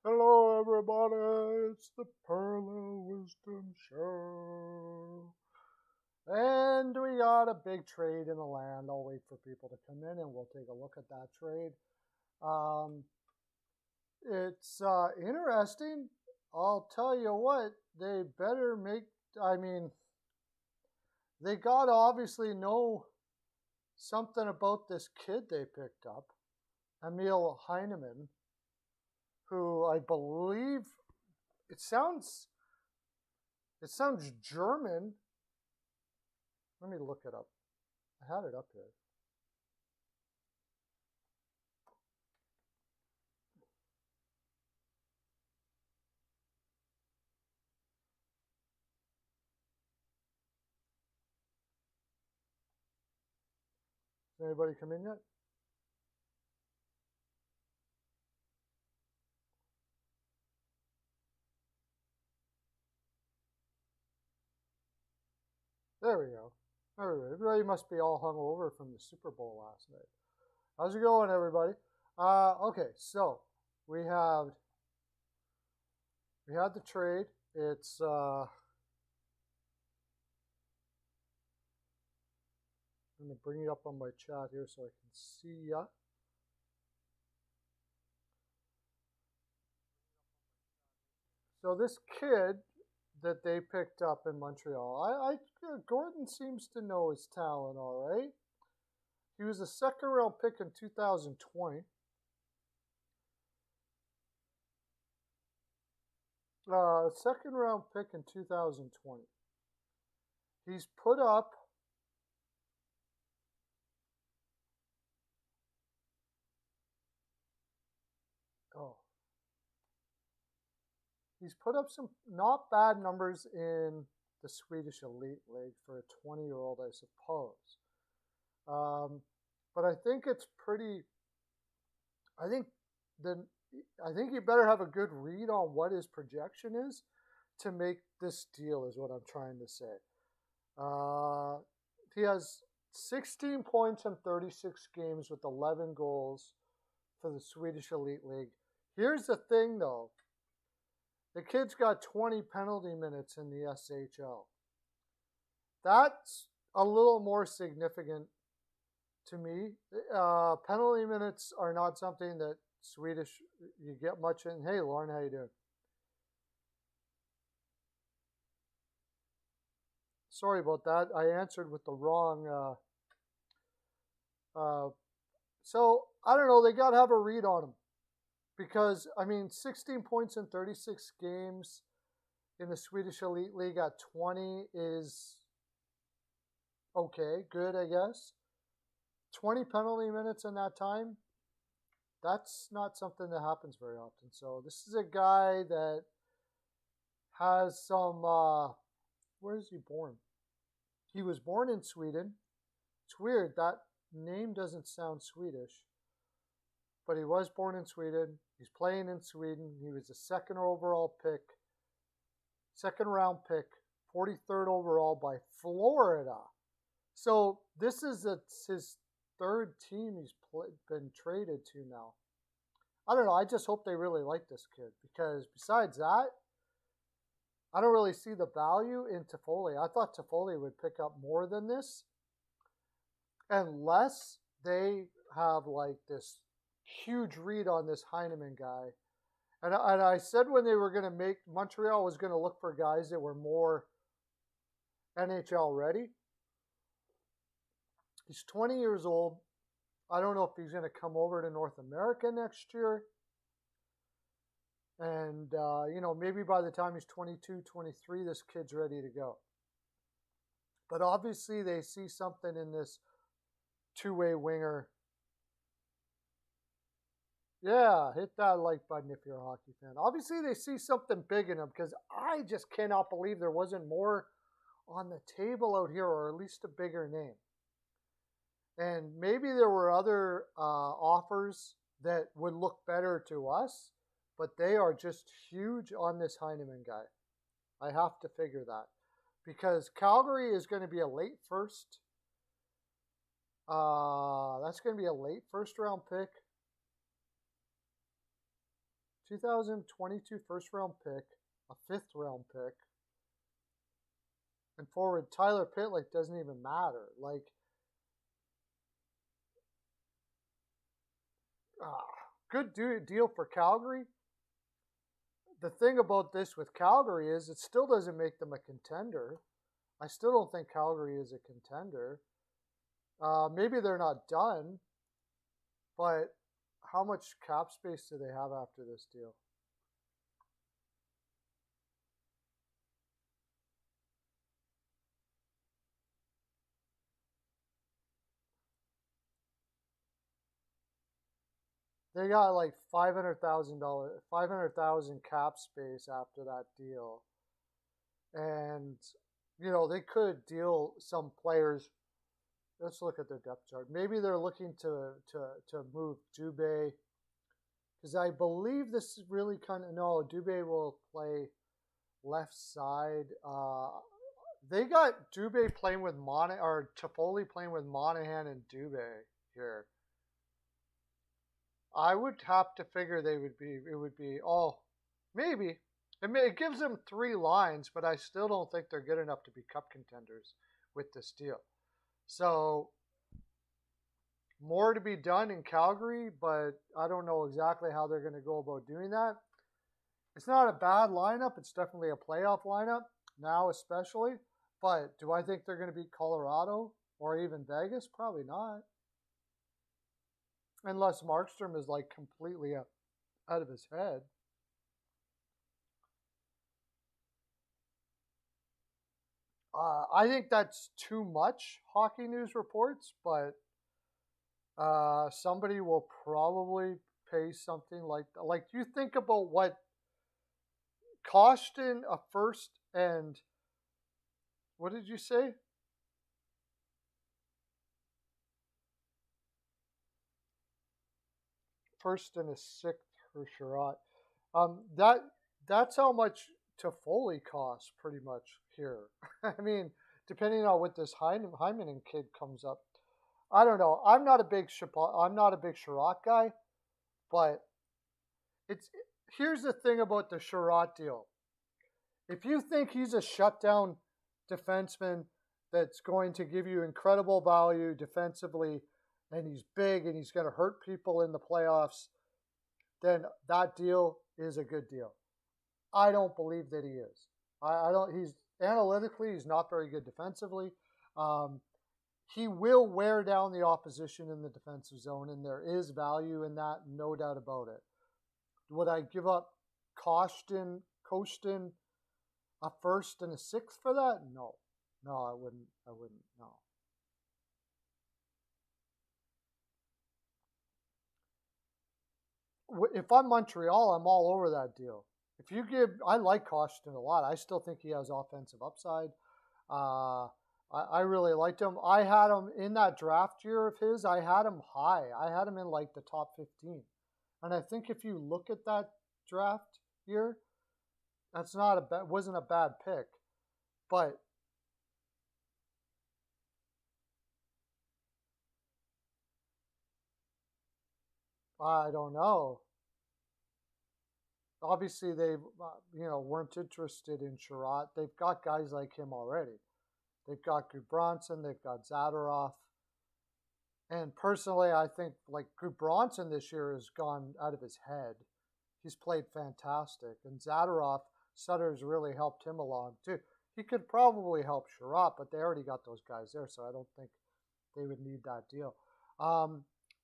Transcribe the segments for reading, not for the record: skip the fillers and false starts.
Hello, everybody. It's the Pearlo Wisdom Show. And we got a big trade in the land. I'll wait for people to come in and we'll take a look at that trade. Um, it's interesting. I'll tell you what, they better make, I mean, they got to obviously know something about this kid they picked up, Emil Heinemann, who I believe it sounds German. Let me look it up. I had it up here. Has anybody come in yet? There we go. There we go. Everybody must be all hung over from the Super Bowl last night. How's it going, everybody? Okay, so we had the trade. It's I'm gonna bring it up on my chat here so I can see ya. So this kid that they picked up in Montreal, Gordon seems to know his talent, all right. He was a second round pick in 2020. Second round pick in 2020. He's put up oh he's put up some not bad numbers in the Swedish Elite League for a 20-year-old, I suppose. But I think it's pretty. I think the I think you better have a good read on what his projection is to make this deal. Is what I'm trying to say. He has 16 points in 36 games with 11 goals for the Swedish Elite League. Here's the thing, though. The kid's got 20 penalty minutes in the SHL. That's a little more significant to me. Penalty minutes are not something that Swedish you get much in. Hey, Lauren, how you doing? Sorry about that. I answered with the wrong. So I don't know. They got to have a read on him because I mean, 16 points in 36 games in the Swedish Elite League at 20 is okay, good, I guess. 20 penalty minutes in that time, that's not something that happens very often. So this is a guy that has some. Where is he born? He was born in Sweden. It's weird that name doesn't sound Swedish, but he was born in Sweden. He's playing in Sweden. He was a second round pick, 43rd overall by Florida. So this is his third team he's been traded to now. I don't know. I just hope they really like this kid because besides that, I don't really see the value in Toffoli. I thought Toffoli would pick up more than this unless they have like this huge read on this Heinemann guy. And I said when they were going to make Montreal was going to look for guys that were more NHL ready. He's 20 years old. I don't know if he's going to come over to North America next year. And, maybe by the time he's 22, 23, this kid's ready to go. But obviously, they see something in this two-way winger. Yeah, hit that like button if you're a hockey fan. Obviously, they see something big in him because I just cannot believe there wasn't more on the table out here, or at least a bigger name. And maybe there were other offers that would look better to us, but they are just huge on this Heinemann guy. I have to figure that because Calgary is going to be a late first. That's going to be a late first round pick. 2022 first round pick, a 5th round pick, and forward Tyler Pitlick doesn't even matter. Like, good deal for Calgary. The thing about this with Calgary is it still doesn't make them a contender. I still don't think Calgary is a contender. Maybe they're not done, but how much cap space do they have after this deal? They got like $500,000 cap space after that deal, and they could deal some players. Let's look at their depth chart. Maybe they're looking to move Dubé, because I believe this is really no. Dubé will play left side. They got Dubé playing with Toffoli playing with Monahan and Dubé here. I would have to figure it would be maybe. It gives them 3 lines, but I still don't think they're good enough to be cup contenders with this deal. So, more to be done in Calgary, but I don't know exactly how they're going to go about doing that. It's not a bad lineup. It's definitely a playoff lineup now, especially. But do I think they're going to beat Colorado or even Vegas? Probably not. Unless Markstrom is like completely out of his head. I think that's too much Hockey News reports, but somebody will probably pay something like that. Like, you think about what Kostin, a first, and what did you say? First and a 6th for Sherratt. That's how much Toffoli costs pretty much here. I mean, depending on what this Hyman kid comes up. I don't know. I'm not a big Sherratt guy, but here's the thing about the Sherratt deal. If you think he's a shutdown defenseman that's going to give you incredible value defensively, and he's big and he's going to hurt people in the playoffs, then that deal is a good deal. I don't believe that he is. I don't. He's analytically, he's not very good defensively. He will wear down the opposition in the defensive zone, and there is value in that, no doubt about it. Would I give up Kostin, a first and a 6th for that? No, I wouldn't. No. If I'm Montreal, I'm all over that deal. I like Kostin a lot. I still think he has offensive upside. I really liked him. I had him in that draft year of his. I had him high. I had him in like the top 15. And I think if you look at that draft year, wasn't a bad pick. But I don't know. Obviously, they weren't interested in Sherratt. They've got guys like him already. They've got Gudbranson. They've got Zadorov. And personally, I think like Gudbranson this year has gone out of his head. He's played fantastic. And Sutter's really helped him along too. He could probably help Sherratt, but they already got those guys there, so I don't think they would need that deal.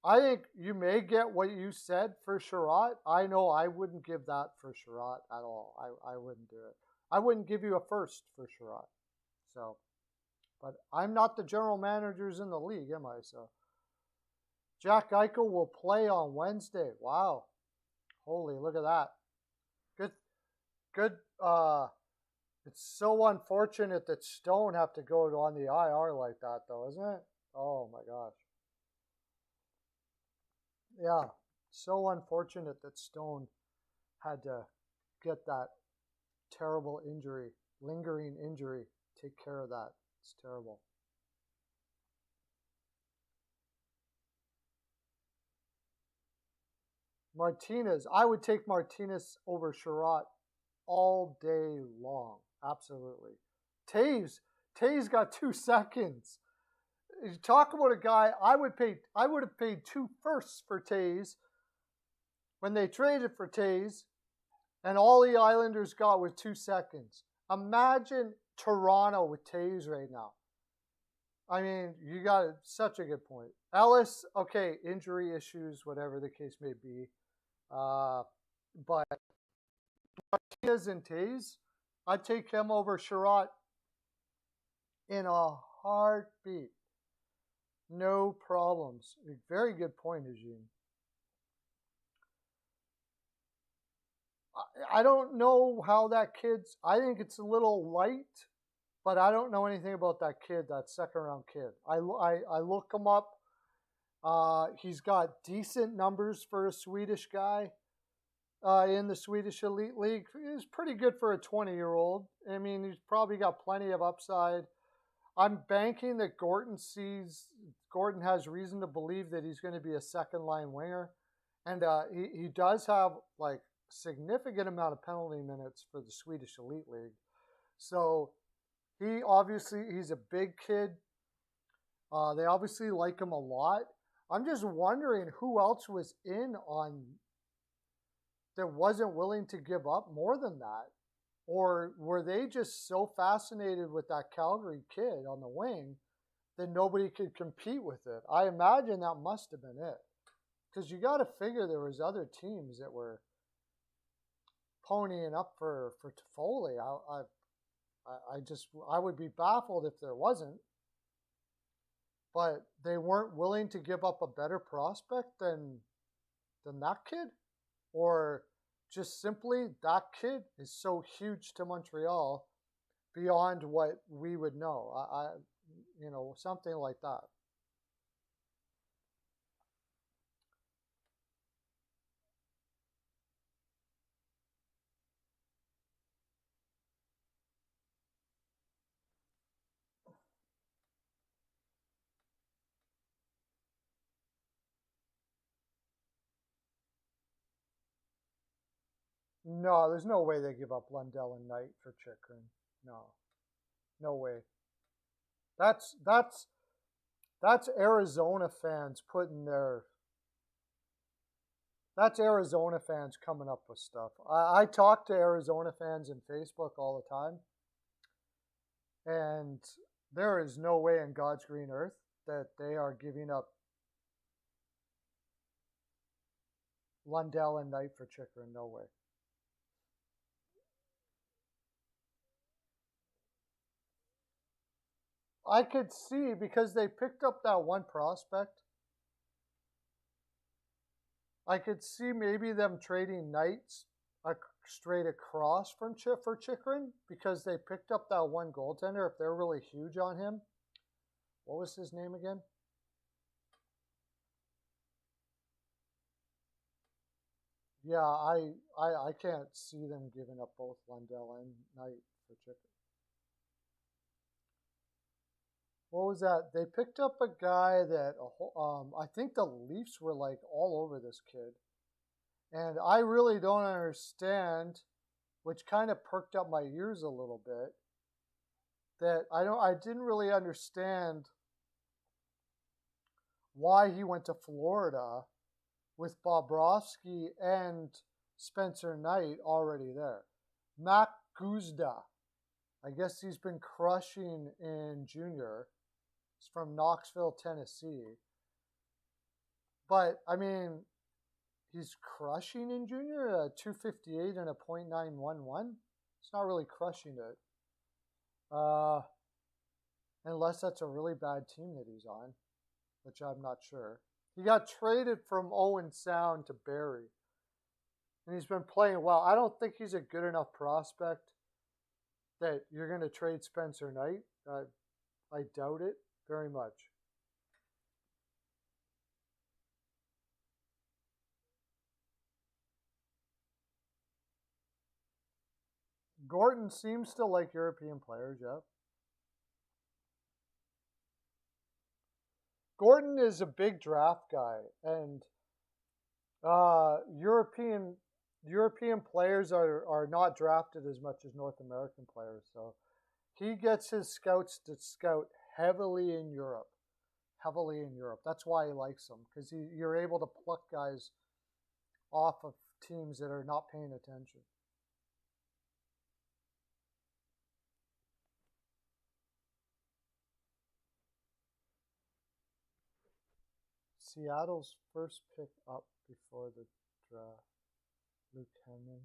I think you may get what you said for Sherratt. I know I wouldn't give that for Sherratt at all. I wouldn't do it. I wouldn't give you a first for Sherratt. So, but I'm not the general managers in the league, am I? So, Jack Eichel will play on Wednesday. Wow. Holy, look at that. Good. It's so unfortunate that Stone have to go on the IR like that, though, isn't it? Oh, my gosh. Yeah, so unfortunate that Stone had to get that terrible injury, lingering injury, take care of that. It's terrible. Martinez. I would take Martinez over Sherratt all day long. Absolutely. Taves got 2 seconds. You talk about a guy I would have paid 2 firsts for Taves when they traded for Taves, and all the Islanders got was 2 seconds. Imagine Toronto with Taves right now. I mean, you got such a good point. Ellis, okay, injury issues, whatever the case may be. But Martinez and Taves, I'd take him over Sherratt in a heartbeat. No problems. Very good point, Eugene. I don't know how that kid's. I think it's a little light, but I don't know anything about that kid, that second round kid. I look him up. He's got decent numbers for a Swedish guy in the Swedish Elite League. He's pretty good for a 20-year-old. I mean, he's probably got plenty of upside. I'm banking that Gordon has reason to believe that he's going to be a second-line winger. And he does have, like, significant amount of penalty minutes for the Swedish Elite League. So he's a big kid. They obviously like him a lot. I'm just wondering who else was in on that wasn't willing to give up more than that. Or were they just so fascinated with that Calgary kid on the wing that nobody could compete with it? I imagine that must have been it. Because you got to figure there was other teams that were ponying up for Toffoli. I would be baffled if there wasn't. But they weren't willing to give up a better prospect than that kid? Or just simply that kid is so huge to Montreal beyond what we would know. Something like that. No, there's no way they give up Lundell and Knight for Chychrun. No way. That's Arizona fans That's Arizona fans coming up with stuff. I talk to Arizona fans in Facebook all the time, and there is no way in God's green earth that they are giving up Lundell and Knight for Chychrun. No way. I could see, because they picked up that one prospect, I could see maybe them trading Knights straight across for Chychrun, because they picked up that one goaltender. If they're really huge on him, what was his name again? Yeah, I can't see them giving up both Lundell and Knight for Chychrun. What was that? They picked up a guy that I think the Leafs were like all over this kid, and I really don't understand, which kind of perked up my ears a little bit. That I didn't really understand why he went to Florida with Bobrovsky and Spencer Knight already there. Matt Guzda, I guess he's been crushing in junior. He's from Knoxville, Tennessee. But, I mean, he's crushing in junior, a 258 and a .911. It's not really crushing it. Unless that's a really bad team that he's on, which I'm not sure. He got traded from Owen Sound to Barrie, and he's been playing well. I don't think he's a good enough prospect that you're going to trade Spencer Knight. I doubt it very much. Gordon seems to like European players, yeah. Gordon is a big draft guy, and European players are not drafted as much as North American players, so he gets his scouts to scout heavily in Europe, heavily in Europe. That's why he likes them because you're able to pluck guys off of teams that are not paying attention. Seattle's first pick up before the draft. Luke Henman.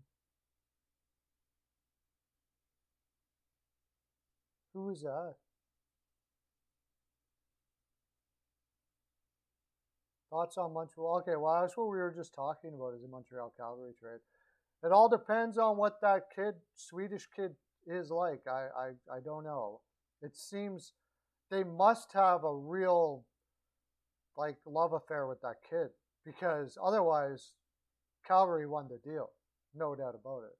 Who is that? Thoughts on Montreal? Okay, well, that's what we were just talking about is the Montreal Calgary trade. It all depends on what that kid, Swedish kid, is like. I don't know. It seems they must have a real like love affair with that kid because otherwise Calgary won the deal, no doubt about it.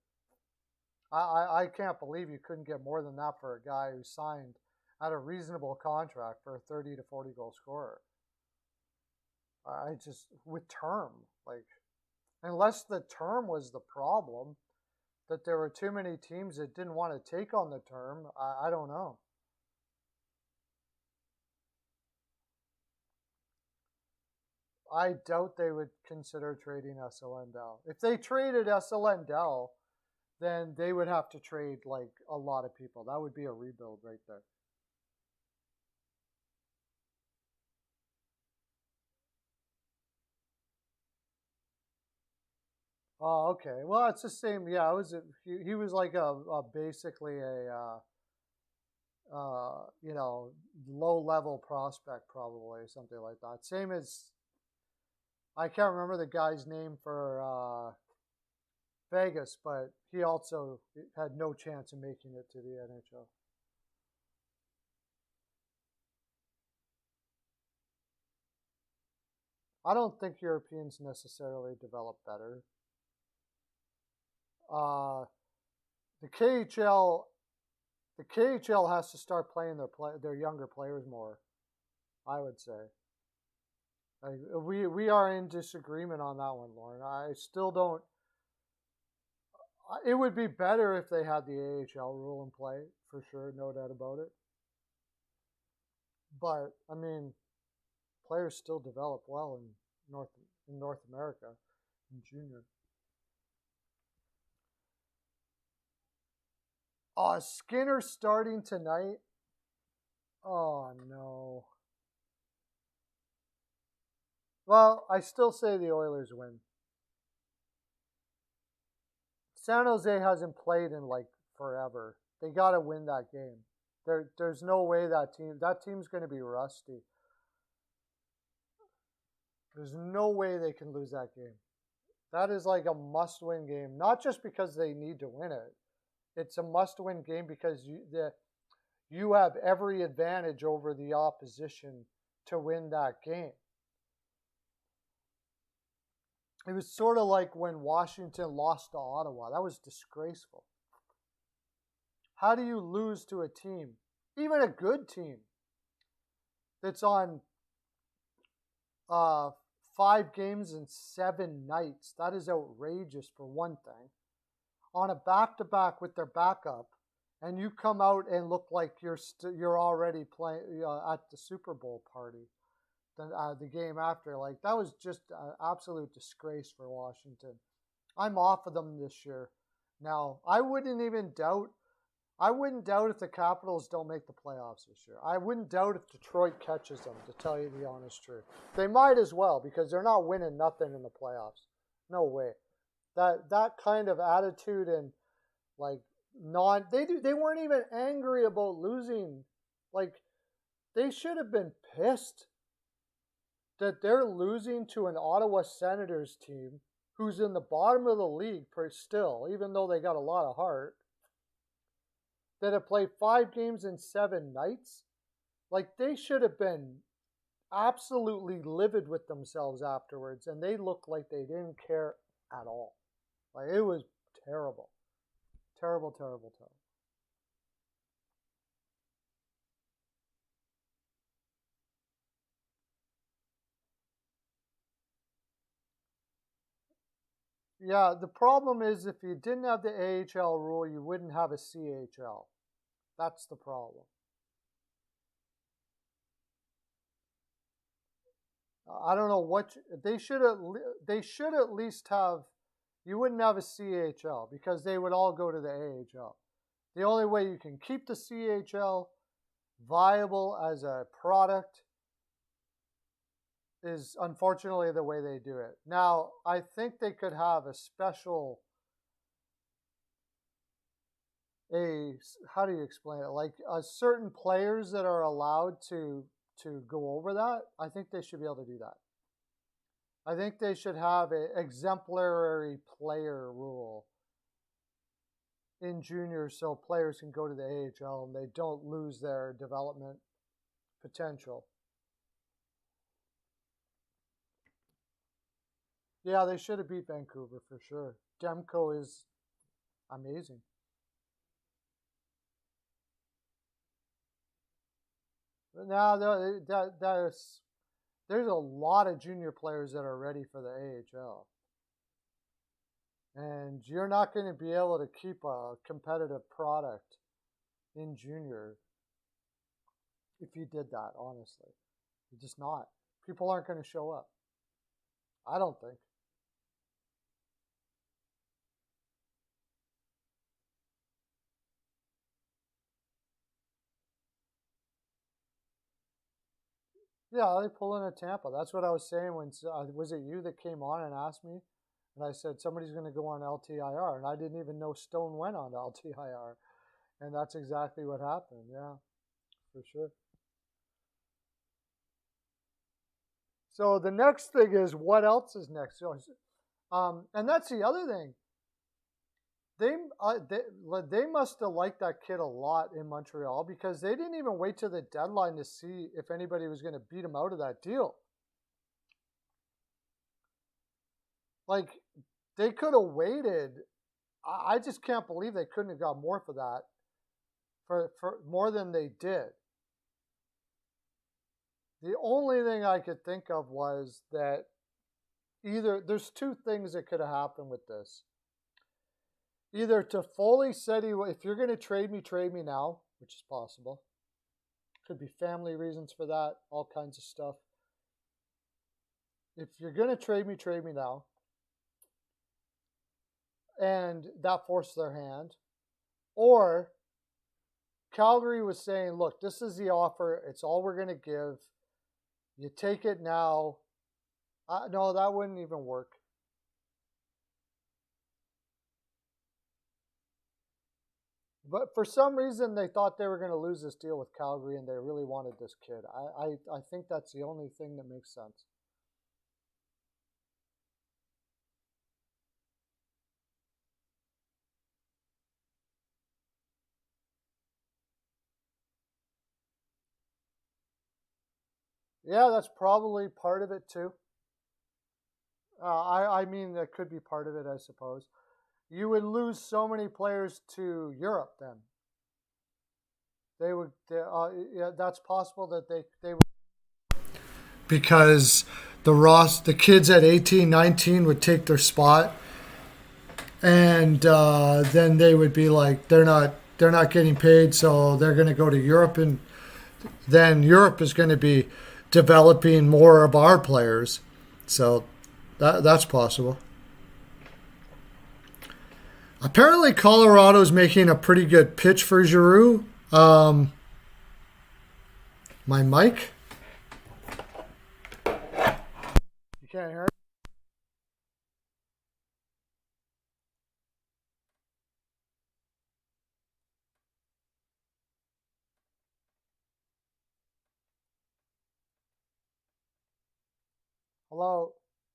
I can't believe you couldn't get more than that for a guy who signed at a reasonable contract for a 30 to 40 goal scorer. I just with term like unless the term was the problem, that there were too many teams that didn't want to take on the term. I don't know. I doubt they would consider trading SLNDL. If they traded SLNDL, then they would have to trade like a lot of people. That would be a rebuild right there. Oh, okay. Well, it's the same. Yeah, it was. He was like a basically a you know low level prospect probably something like that. Same as I can't remember the guy's name for Vegas, but he also had no chance of making it to the NHL. I don't think Europeans necessarily develop better. Uh, the KHL, the KHL has to start playing their younger players more. I would say. We are in disagreement on that one, Lauren. I still don't. It would be better if they had the AHL rule in play for sure, no doubt about it. But I mean, players still develop well North in North America in junior. Skinner starting tonight. Oh no. Well, I still say the Oilers win. San Jose hasn't played in like forever. They got to win that game. There's no way that team's going to be rusty. There's no way they can lose that game. That is like a must-win game, not just because they need to win it. It's a must-win game because you have every advantage over the opposition to win that game. It was sort of like when Washington lost to Ottawa. That was disgraceful. How do you lose to a team, even a good team, that's on 5 games in 7 nights? That is outrageous for one thing. On a back-to-back with their backup, and you come out and look like you're already playing at the Super Bowl party, the game after. Like that was just an absolute disgrace for Washington. I'm off of them this year. Now I wouldn't doubt if the Capitals don't make the playoffs this year. I wouldn't doubt if Detroit catches them, to tell you the honest truth. They might as well because they're not winning nothing in the playoffs. No way. That kind of attitude and like they weren't even angry about losing. Like they should have been pissed that they're losing to an Ottawa Senators team who's in the bottom of the league still, even though they got a lot of heart, that have played 5 games in 7 nights. Like they should have been absolutely livid with themselves afterwards, and they looked like they didn't care at all. Like it was terrible. Terrible, terrible, terrible. Yeah, the problem is if you didn't have the AHL rule, you wouldn't have a CHL. That's the problem. I don't know what they should at least have. You wouldn't have a CHL because they would all go to the AHL. The only way you can keep the CHL viable as a product is unfortunately the way they do it. Now, I think they could have a special how do you explain it? Like certain players that are allowed to go over that. I think they should be able to do that. I think they should have an exemplary player rule in juniors so players can go to the AHL and they don't lose their development potential. Yeah, they should have beat Vancouver for sure. Demko is amazing. Now there's a lot of junior players that are ready for the AHL. And you're not going to be able to keep a competitive product in junior if you did that, honestly. You're just not. People aren't going to show up. I don't think. Yeah, they pull in at Tampa. That's what I was saying when was it you that came on and asked me? And I said somebody's going to go on LTIR, and I didn't even know Stone went on LTIR, and that's exactly what happened. Yeah, for sure. So the next thing is what else is next? So, and that's the other thing. They must have liked that kid a lot in Montreal because they didn't even wait till the deadline to see if anybody was going to beat him out of that deal. Like they could have waited. I just can't believe they couldn't have got more for that, for more than they did. The only thing I could think of was that either there's two things that could have happened with this. Either Toffoli said if you're going to trade me now, which is possible. Could be family reasons for that, all kinds of stuff. If you're going to trade me now. And that forced their hand. Or Calgary was saying, look, this is the offer. It's all we're going to give. You take it now. No, that wouldn't even work. But for some reason, they thought they were going to lose this deal with Calgary, and they really wanted this kid. I think that's the only thing that makes sense. Yeah, that's probably part of it too. I mean, that could be part of it, I suppose. You would lose so many players to Europe then. They would. Yeah, that's possible that they would. Because the kids at 18, 19 would take their spot, and then they would be like they're not getting paid, so they're going to go to Europe, and then Europe is going to be developing more of our players. So that's possible. Apparently, Colorado's making a pretty good pitch for Giroux. My mic? You can't hear it? Hello?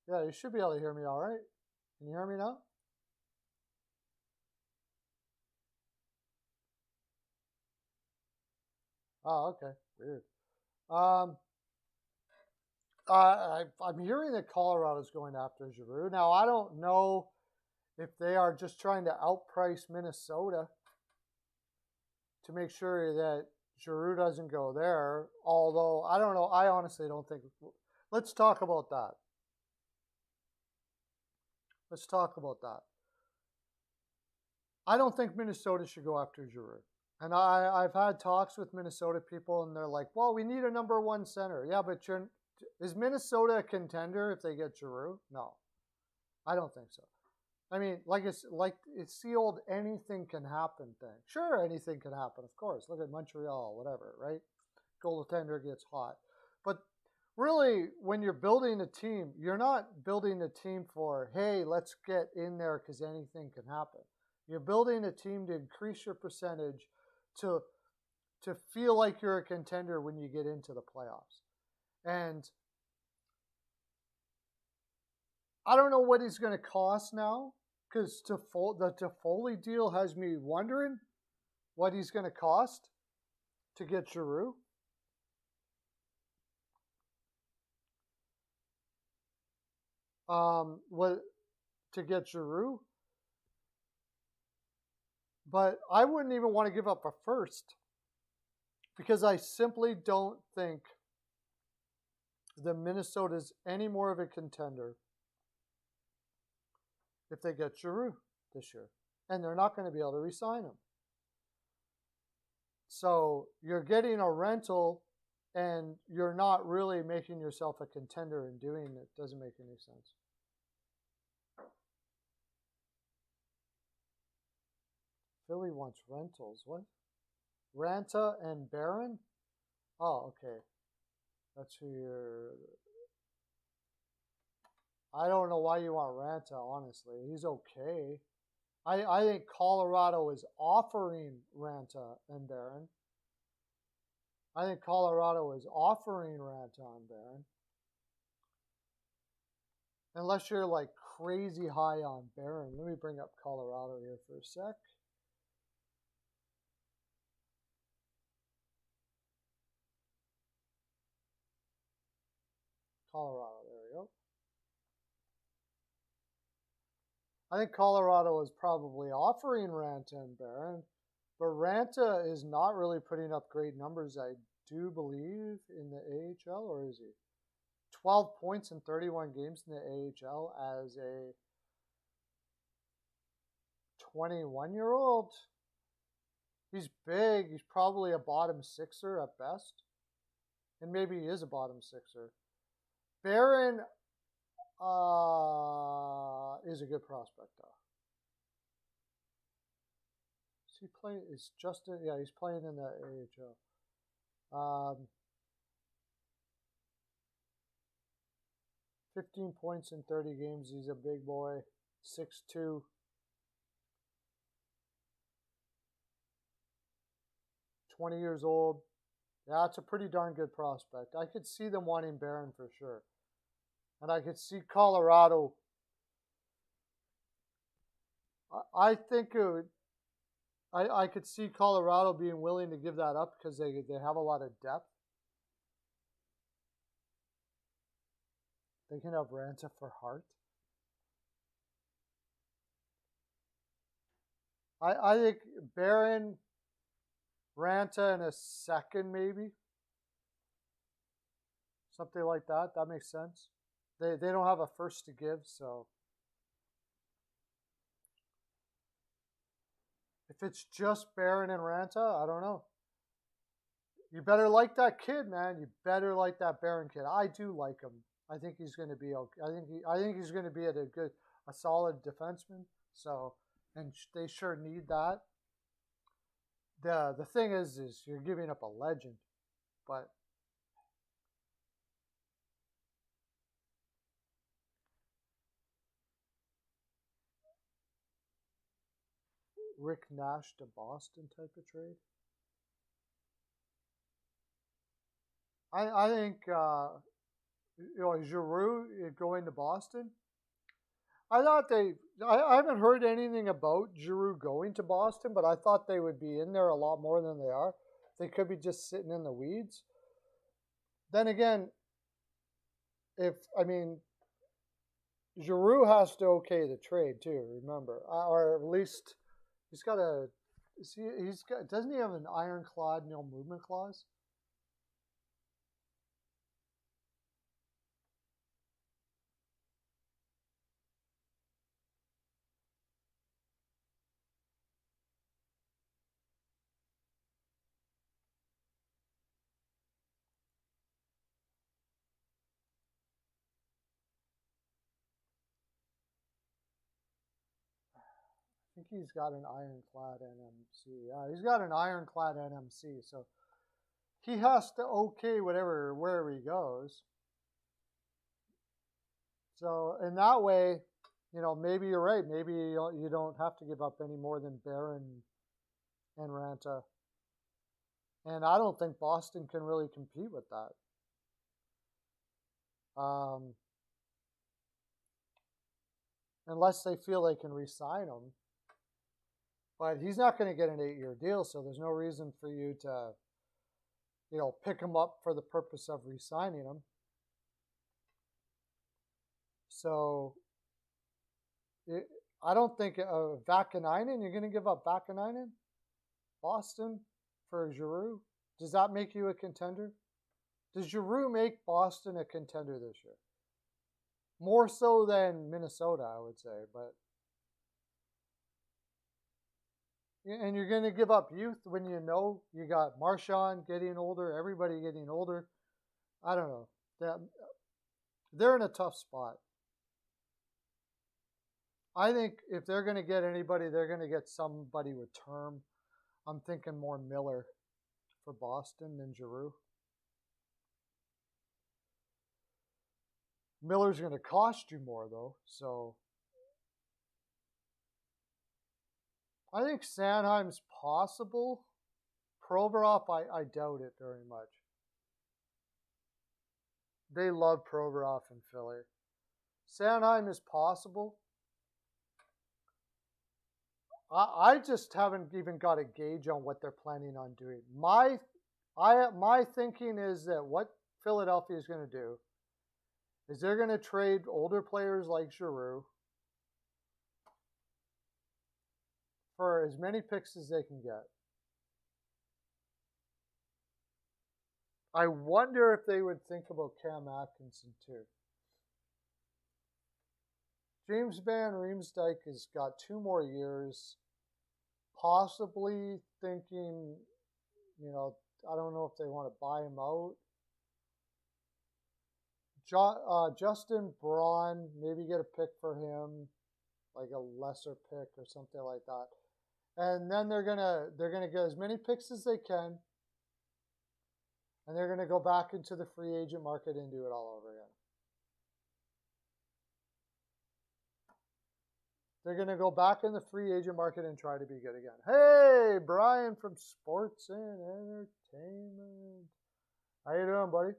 Yeah, you should be able to hear me all right. Can you hear me now? Oh, okay. Weird. Um, I'm hearing that Colorado's going after Giroux. Now, I don't know if they are just trying to outprice Minnesota to make sure that Giroux doesn't go there. Although, I don't know. I honestly don't think. Let's talk about that. Let's talk about that. I don't think Minnesota should go after Giroux. And I've had talks with Minnesota people, and they're like, well, we need a number one center. Yeah, but is Minnesota a contender if they get Giroux? No, I don't think so. I mean, it's the old anything can happen thing. Sure, anything can happen, of course. Look at Montreal, whatever, right? Goaltender gets hot. But really, when you're building a team, you're not building a team for, hey, let's get in there because anything can happen. You're building a team to increase your percentage to feel like you're a contender when you get into the playoffs. And I don't know what he's going to cost now, because the Toffoli deal has me wondering what he's going to cost to get Giroux. To get Giroux. But I wouldn't even want to give up a first, because I simply don't think that Minnesota's any more of a contender if they get Giroux this year. And they're not going to be able to re-sign him. So you're getting a rental, and you're not really making yourself a contender in doing it. Doesn't make any sense. Philly wants rentals. What? Ranta and Barron? Oh, okay. That's who you're... I don't know why you want Ranta, honestly. He's okay. I think Colorado is offering Ranta and Barron. I think Colorado is offering Ranta and Barron. Unless you're like crazy high on Barron. Let me bring up Colorado here for a sec. Colorado, there we go. I think Colorado is probably offering Ranta and Barron, but Ranta is not really putting up great numbers, I do believe, in the AHL, or is he? 12 points in 31 games in the AHL as a 21-year-old. He's big. He's probably a bottom sixer at best. And maybe he is a bottom sixer. Barron is a good prospect, though. Is he playing? Is Justin? Yeah, he's playing in the AHL. 15 points in 30 games. He's a big boy. 6'2". Years old. Yeah, it's a pretty darn good prospect. I could see them wanting Barron for sure. And I could see Colorado. I think it would. I could see Colorado being willing to give that up because they have a lot of depth. They can have Ranta for Hart. I think Barron, Ranta, and a second maybe. Something like that. That makes sense. They don't have a first to give, so. If it's just Barron and Ranta, I don't know. You better like that kid, man. You better like that Barron kid. I do like him. I think he's going to be okay. I think he's going to be a solid defenseman. So, and they sure need that. The thing is you're giving up a legend, but Rick Nash to Boston type of trade. I think Giroux going to Boston. I haven't heard anything about Giroux going to Boston, but I thought they would be in there a lot more than they are. They could be just sitting in the weeds. Then again, Giroux has to okay the trade too, remember. Or at least he's got doesn't he have an ironclad no movement clause? think he's got an ironclad NMC. Yeah, he's got an ironclad NMC, so he has to okay wherever he goes. So in that way, you know, maybe you're right. Maybe you don't have to give up any more than Barron and Ranta. And I don't think Boston can really compete with that. Unless they feel they can re-sign him. But he's not going to get an 8-year deal, so there's no reason for you to, you know, pick him up for the purpose of re-signing him. So I don't think Vakanainen, you're going to give up Vakanainen, Boston, for Giroux. Does that make you a contender? Does Giroux make Boston a contender this year? More so than Minnesota, I would say. But and you're going to give up youth when you know you got Marchand getting older, everybody getting older. I don't know. They're in a tough spot. I think if they're going to get anybody, they're going to get somebody with term. I'm thinking more Miller for Boston than Giroux. Miller's going to cost you more, though. So I think Sanheim's possible. Provorov, I doubt it very much. They love Provorov in Philly. Sanheim is possible. I just haven't even got a gauge on what they're planning on doing. My thinking is that what Philadelphia is going to do is they're going to trade older players like Giroux for as many picks as they can get. I wonder if they would think about Cam Atkinson too. James Van Riemsdyk has got 2 more years, possibly thinking, you know, I don't know if they want to buy him out. Justin Braun, maybe get a pick for him, like a lesser pick or something like that. And then they're gonna get as many picks as they can, and they're gonna go back into the free agent market and do it all over again. They're going to go back in the free agent market and try to be good again. Hey, Brian from Sports and Entertainment. How you doing, buddy?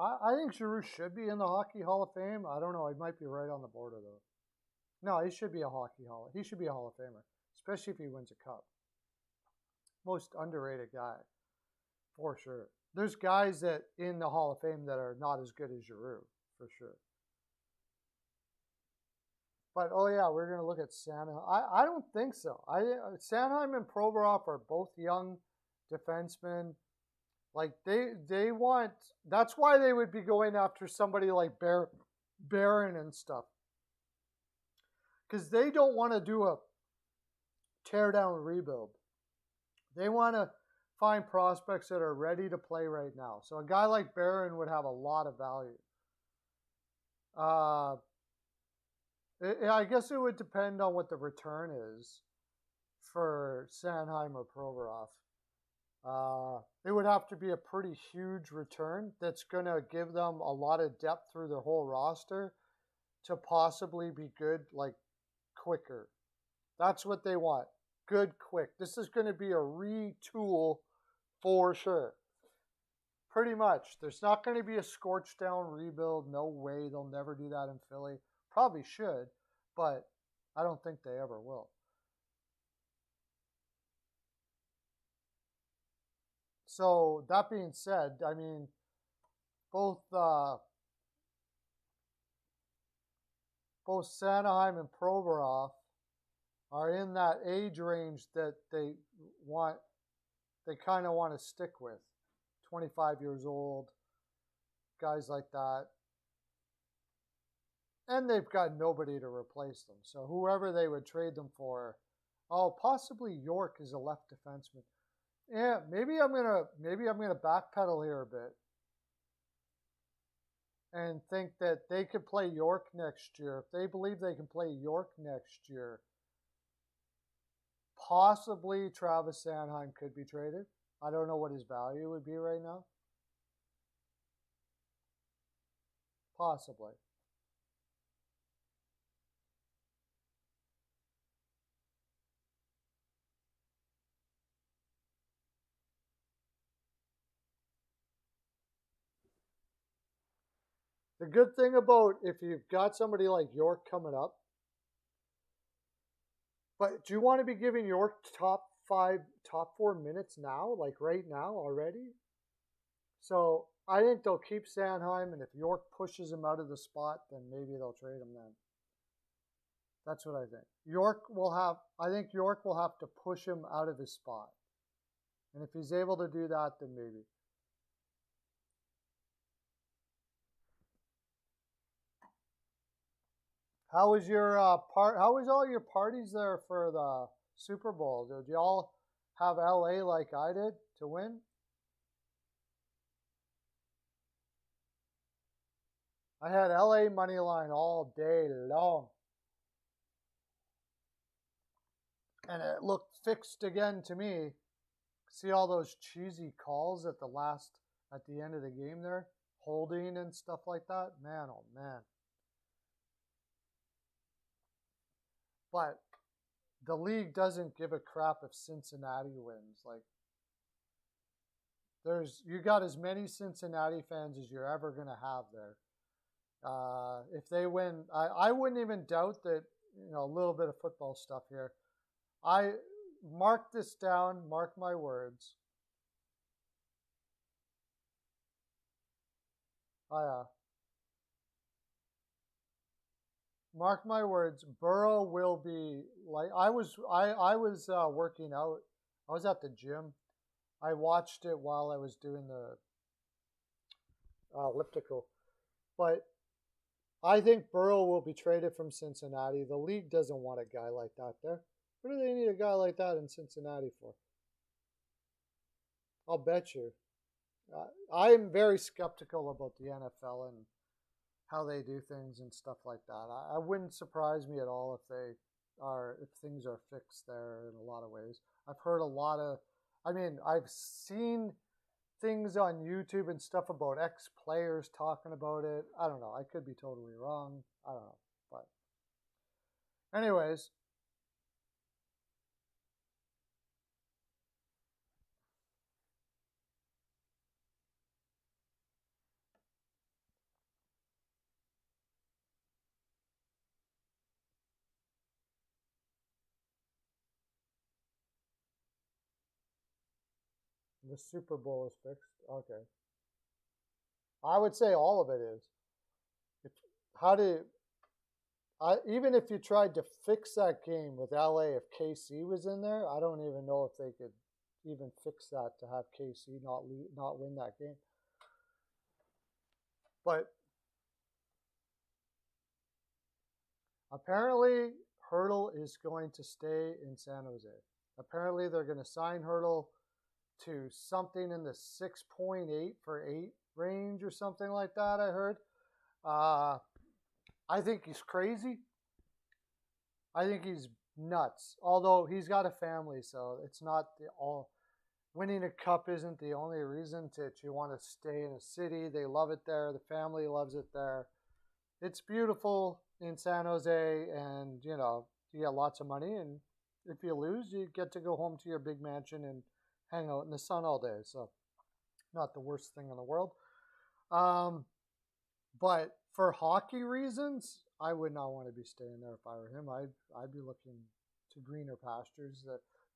I think Giroux should be in the Hockey Hall of Fame. I don't know. I might be right on the border, though. No, he should be a He should be a Hall of Famer, especially if he wins a cup. Most underrated guy, for sure. There's guys that in the Hall of Fame that are not as good as Giroux, for sure. But, oh yeah, we're going to look at Sanheim. I don't think so. Sanheim and Provorov are both young defensemen. Like, they want... That's why they would be going after somebody like Barron and stuff. Because they don't want to do a tear-down rebuild. They want to find prospects that are ready to play right now. So a guy like Barron would have a lot of value. I guess it would depend on what the return is for Sanheim or Provorov. It would have to be a pretty huge return that's going to give them a lot of depth through their whole roster to possibly be good, like, quicker. That's what they want. Good, quick. This is going to be a retool for sure. Pretty much. There's not going to be a scorched down rebuild. No way. They'll never do that in Philly. Probably should, but I don't think they ever will. So that being said, I mean, both Sanheim and Provorov are in that age range that they kind of want to stick with. 25 years old, guys like that. And they've got nobody to replace them. So whoever they would trade them for, possibly York is a left defenseman. Yeah, maybe I'm gonna backpedal here a bit. and think that they could play York next year, if they believe they can play York next year, possibly Travis Sanheim could be traded. I don't know what his value would be right now. Possibly. The good thing about if you've got somebody like York coming up, but do you want to be giving York top 4 minutes now, like right now already? So I think they'll keep Sanheim, and if York pushes him out of the spot, then maybe they'll trade him then. That's what I think. I think York will have to push him out of his spot. And if he's able to do that, then maybe. How was your How was all your parties there for the Super Bowl? Did you all have LA like I did to win? I had LA money line all day long. And it looked fixed again to me. See all those cheesy calls at the end of the game there? Holding and stuff like that? Man, oh man. But the league doesn't give a crap if Cincinnati wins. Like, you got as many Cincinnati fans as you're ever going to have there. If they win, I wouldn't even doubt that, a little bit of football stuff here. I mark this down, mark my words. Mark my words, Burrow will be like I was working out. I was at the gym. I watched it while I was doing the elliptical. But I think Burrow will be traded from Cincinnati. The league doesn't want a guy like that there. What do they need a guy like that in Cincinnati for? I'll bet you. I am very skeptical about the NFL and how they do things and stuff like that. I wouldn't surprise me at all if things are fixed there in a lot of ways. I've heard I've seen things on YouTube and stuff about ex-players talking about it. I don't know. I could be totally wrong. I don't know. But anyways, the Super Bowl is fixed. Okay. I would say all of it is. If, how do even if you tried to fix that game with LA, if KC was in there, I don't even know if they could even fix that to have KC not win that game. But apparently, Hurdle is going to stay in San Jose. Apparently, they're going to sign Hurdle to something in the 6.8 for 8 range or something like that, I heard. I think he's crazy. I think he's nuts. Although he's got a family, so it's not winning a cup isn't the only reason that you want to stay in a city. They love it there. The family loves it there. It's beautiful in San Jose, and you get lots of money. And if you lose, you get to go home to your big mansion and hang out in the sun all day. So, not the worst thing in the world. But for hockey reasons, I would not want to be staying there if I were him. I'd be looking to greener pastures.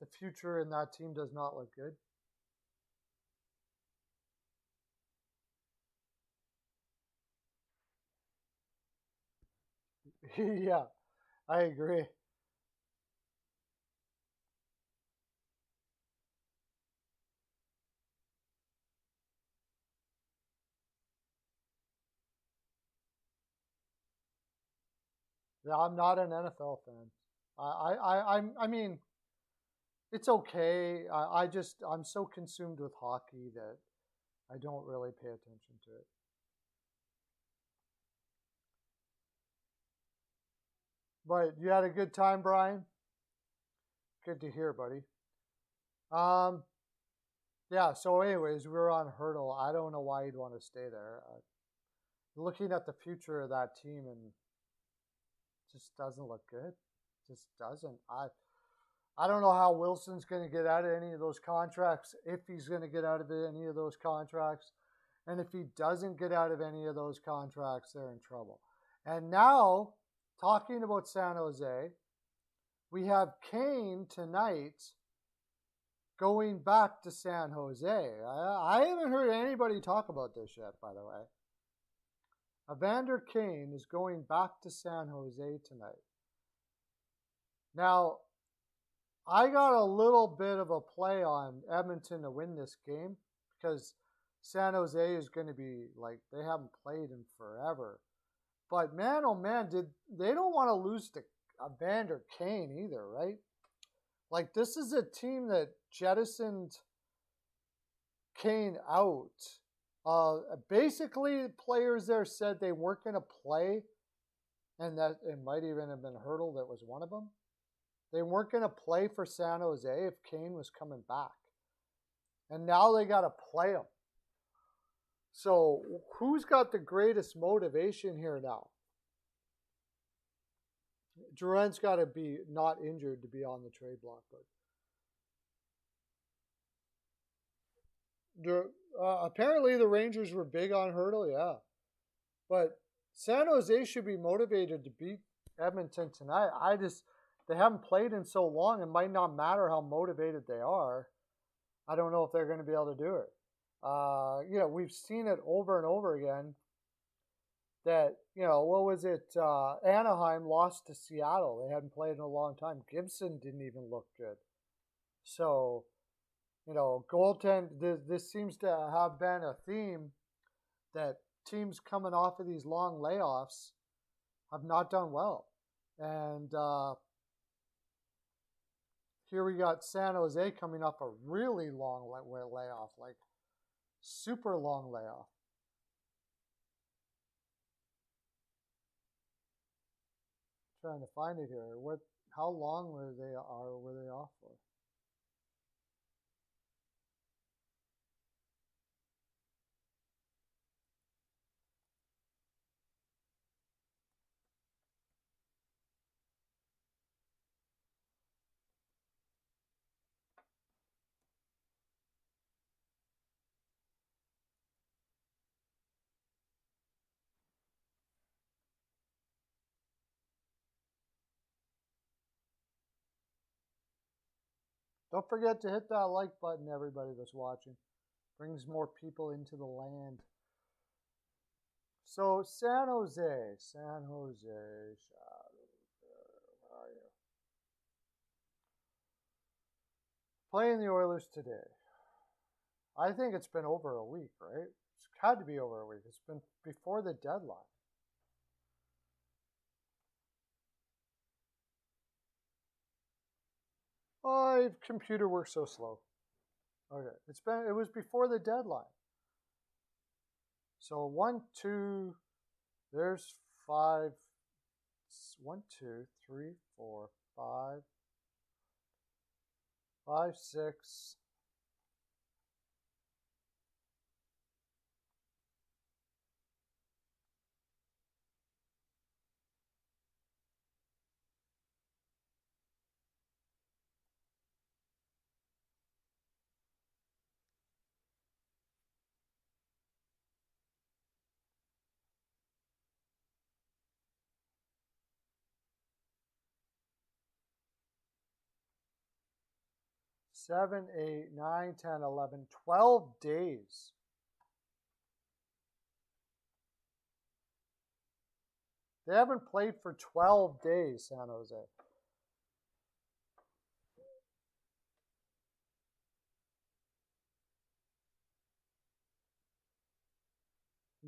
The future in that team does not look good. Yeah, I agree. Yeah, I'm not an NFL fan. I mean, it's okay. I'm so consumed with hockey that I don't really pay attention to it. But you had a good time, Brian? Good to hear, buddy. Yeah, so anyways, we were on Hurdle. I don't know why you'd want to stay there. Looking at the future of that team, and just doesn't look good. Just doesn't. I don't know how Wilson's going to get out of any of those contracts, if he's going to get out of any of those contracts. And if he doesn't get out of any of those contracts, they're in trouble. And now, talking about San Jose, we have Kane tonight going back to San Jose. I haven't heard anybody talk about this yet, by the way. Evander Kane is going back to San Jose tonight. Now, I got a little bit of a play on Edmonton to win this game because San Jose is going to be like, they haven't played in forever. But man, oh man, they don't want to lose to Evander Kane either, right? Like, this is a team that jettisoned Kane out. Basically, players there said they weren't going to play, and that it might even have been Hurdle that was one of them. They weren't going to play for San Jose if Kane was coming back. And now they got to play him. So who's got the greatest motivation here now? Duran's got to be not injured to be on the trade block. But apparently the Rangers were big on Hurdle, yeah. But San Jose should be motivated to beat Edmonton tonight. They haven't played in so long. It might not matter how motivated they are. I don't know if they're going to be able to do it. We've seen it over and over again that, what was it? Anaheim lost to Seattle. They hadn't played in a long time. Gibson didn't even look good. So, goaltend, this seems to have been a theme that teams coming off of these long layoffs have not done well. And here we got San Jose coming off a really long layoff, like super long layoff. Trying to find it here. How long were they off for? Don't forget to hit that like button, everybody that's watching. Brings more people into the land. So, San Jose. Where are you? Playing the Oilers today. I think it's been over a week, right? It's had to be over a week. It's been before the deadline. Oh, computer works so slow. Okay, it was before the deadline. So 1, 2, there's 5, 1, 2, 3, 4, 5, 5, 6. Seven, 8, 9, 10, 11, 12 days. They haven't played for 12 days, San Jose.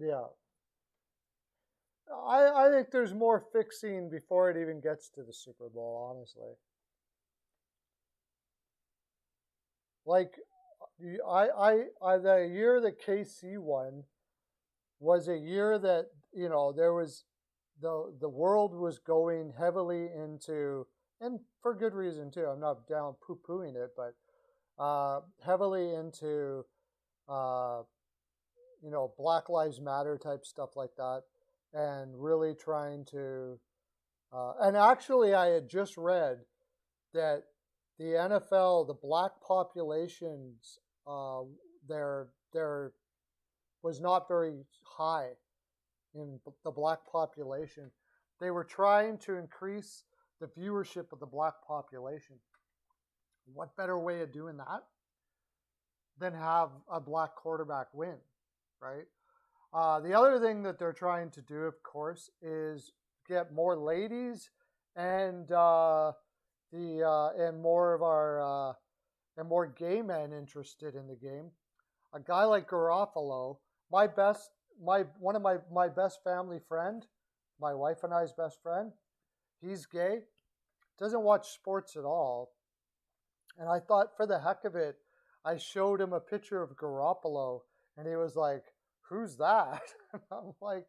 Yeah. I think there's more fixing before it even gets to the Super Bowl, honestly. Like, the year that KC won was a year that, there was the world was going heavily into, and for good reason too. I'm not down poo-pooing it, but heavily into uh, Black Lives Matter type stuff like that, and really trying to. And actually, I had just read that the NFL, the black populations, there was not very high in the black population. They were trying to increase the viewership of the black population. What better way of doing that than have a black quarterback win, right? The other thing that they're trying to do, of course, is get more ladies and and more of our and more gay men interested in the game. A guy like Garofalo, one of my best family friend, my wife and I's best friend, he's gay, doesn't watch sports at all. And I thought, for the heck of it, I showed him a picture of Garoppolo, and he was like, "Who's that?" And I'm like,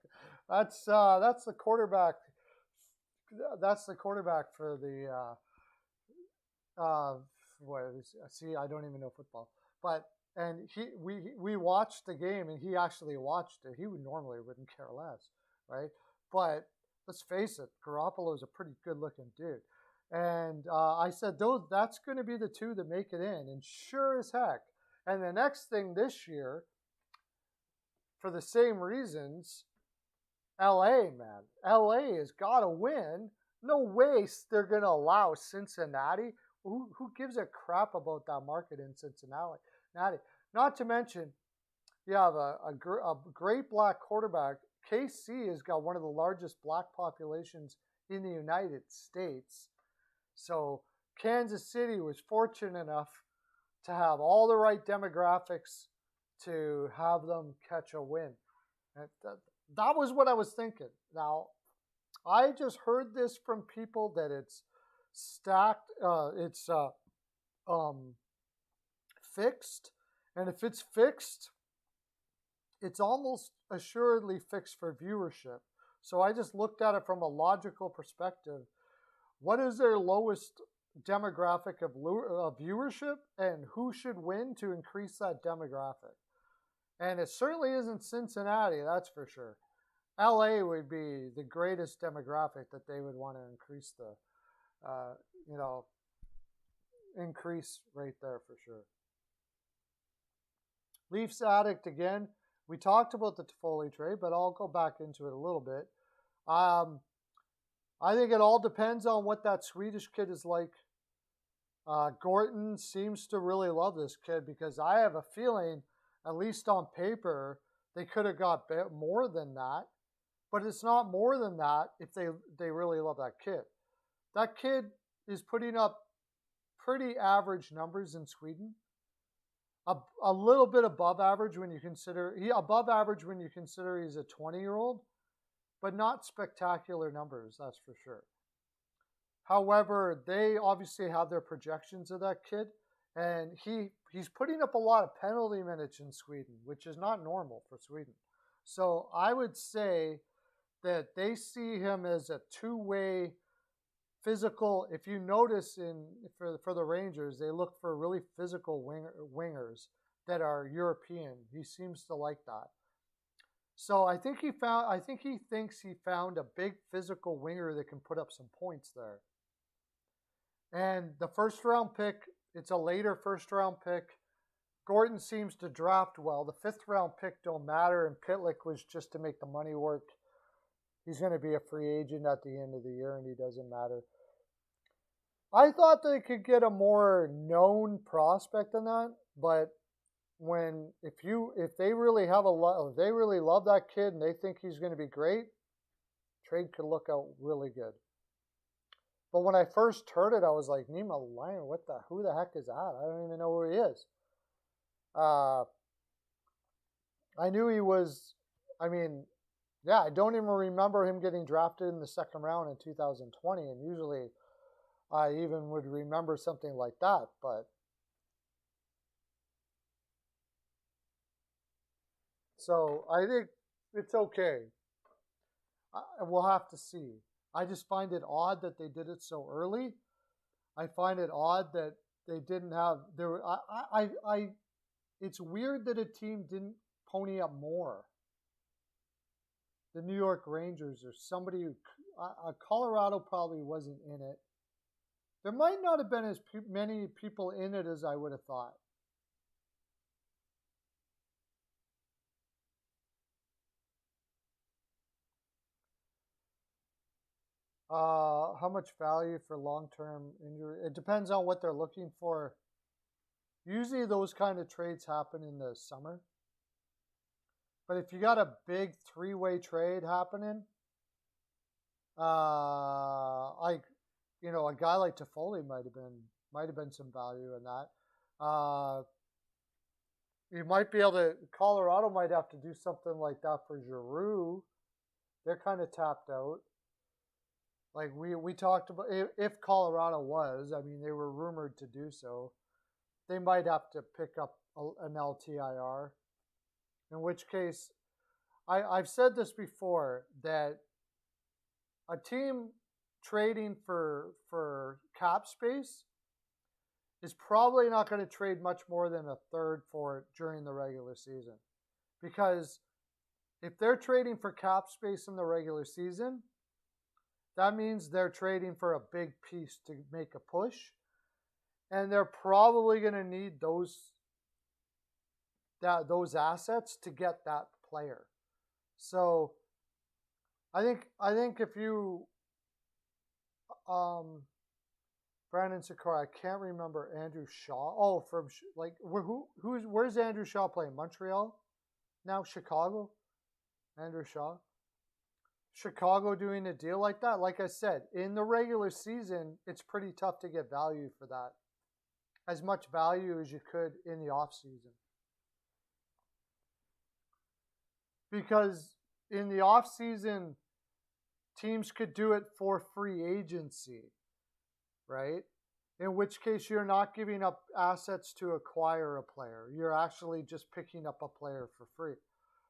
"That's the quarterback. That's the quarterback for the see, I don't even know football, but." And we watched the game, and he actually watched it. He wouldn't care less, right? But let's face it, Garoppolo is a pretty good-looking dude. And I said, that's going to be the two that make it in. And sure as heck. And the next thing this year, for the same reasons, LA, man. LA has got to win. No way they're going to allow Cincinnati. Who gives a crap about that market in Cincinnati? Not to mention, you have a great black quarterback. KC has got one of the largest black populations in the United States. So Kansas City was fortunate enough to have all the right demographics to have them catch a win. That was what I was thinking. Now, I just heard this from people that it's stacked, fixed. And if it's fixed, it's almost assuredly fixed for viewership. So I just looked at it from a logical perspective. What is their lowest demographic of viewership, and who should win to increase that demographic? And it certainly isn't Cincinnati, that's for sure. LA would be the greatest demographic that they would want to increase increase right there for sure. Leafs addict again. We talked about the Toffoli trade, but I'll go back into it a little bit. I think it all depends on what that Swedish kid is like. Gorton seems to really love this kid, because I have a feeling, at least on paper, they could have got more than that. But it's not more than that if they really love that kid. That kid is putting up pretty average numbers in Sweden. A little bit above average when you consider he's a 20-year-old, but not spectacular numbers, that's for sure. However, they obviously have their projections of that kid, and he's putting up a lot of penalty minutes in Sweden, which is not normal for Sweden. So I would say that they see him as a two-way physical. If you notice for the Rangers, they look for really physical wingers that are European. He seems to like that. So I think he thinks he found a big physical winger that can put up some points there. And the first round pick, it's a later first round pick. Gordon seems to draft well. The fifth round pick don't matter, and Pitlick was just to make the money work. He's going to be a free agent at the end of the year, and he doesn't matter. I thought they could get a more known prospect than that, but if they really love that kid and they think he's going to be great, trade could look out really good. But when I first heard it, I was like, Nima Lion, who the heck is that? I don't even know who he is. I knew he was, I don't even remember him getting drafted in the second round in 2020, and usually I even would remember something like that, but so I think it's okay. we'll have to see. I just find it odd that they did it so early. I find it odd that they didn't have there. It's weird that a team didn't pony up more. The New York Rangers or somebody who Colorado probably wasn't in it. There might not have been as many people in it as I would have thought. How much value for long-term injury? It depends on what they're looking for. Usually those kind of trades happen in the summer. But if you got a big three-way trade happening, like a guy like Toffoli might have been some value in that. You might be able to. Colorado might have to do something like that for Giroux. They're kind of tapped out. Like we talked about, if Colorado was, I mean, they were rumored to do so. They might have to pick up an LTIR. In which case, I've said this before, that a team trading for cap space is probably not going to trade much more than a third for it during the regular season. Because if they're trading for cap space in the regular season, that means they're trading for a big piece to make a push. And they're probably going to need those assets to get that player. So I think if you Brandon Sikora, I can't remember Andrew Shaw. Oh, from where's Andrew Shaw playing? Montreal? Now Chicago? Andrew Shaw? Chicago doing a deal like that? Like I said, in the regular season, it's pretty tough to get value for that. As much value as you could in the off season. Because in the off season, teams could do it for free agency, right? In which case you're not giving up assets to acquire a player. You're actually just picking up a player for free.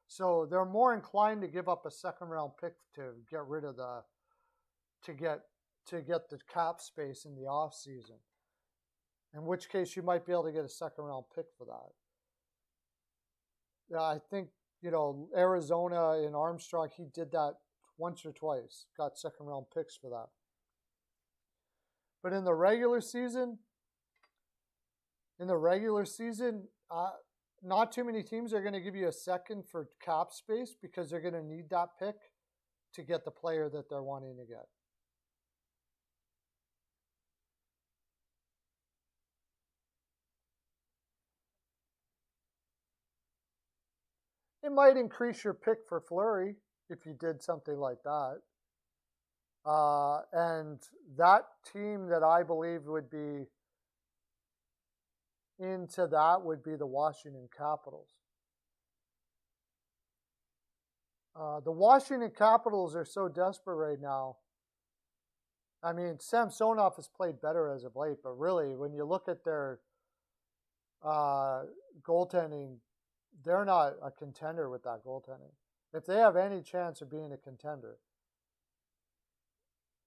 So they're more inclined to give up a second round pick to get rid of to get the cap space in the off season. In which case you might be able to get a second round pick for that. Yeah, I think, Arizona in Armstrong, he did that once or twice, got second round picks for that. But in the regular season, not too many teams are going to give you a second for cap space because they're going to need that pick to get the player that they're wanting to get. It might increase your pick for Fleury if you did something like that. And that team that I believe would be into that would be the Washington Capitals. The Washington Capitals are so desperate right now. I mean, Samsonov has played better as of late, but really, when you look at their goaltending, they're not a contender with that goaltending. If they have any chance of being a contender,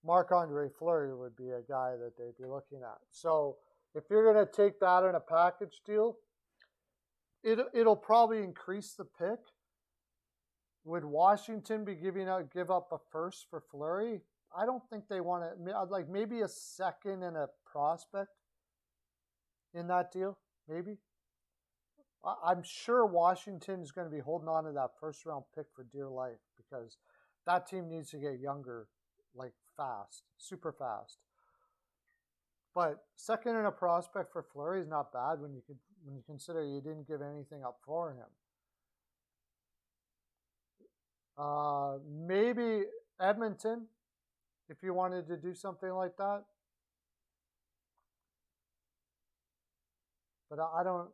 Marc-Andre Fleury would be a guy that they'd be looking at. So if you're going to take that in a package deal, it'll probably increase the pick. Would Washington be give up a first for Fleury? I don't think they want to. Like maybe a second and a prospect in that deal, maybe. I'm sure Washington is going to be holding on to that first round pick for dear life because that team needs to get younger, like fast, super fast. But second and a prospect for Fleury is not bad when you consider you didn't give anything up for him. Maybe Edmonton, if you wanted to do something like that. But I don't.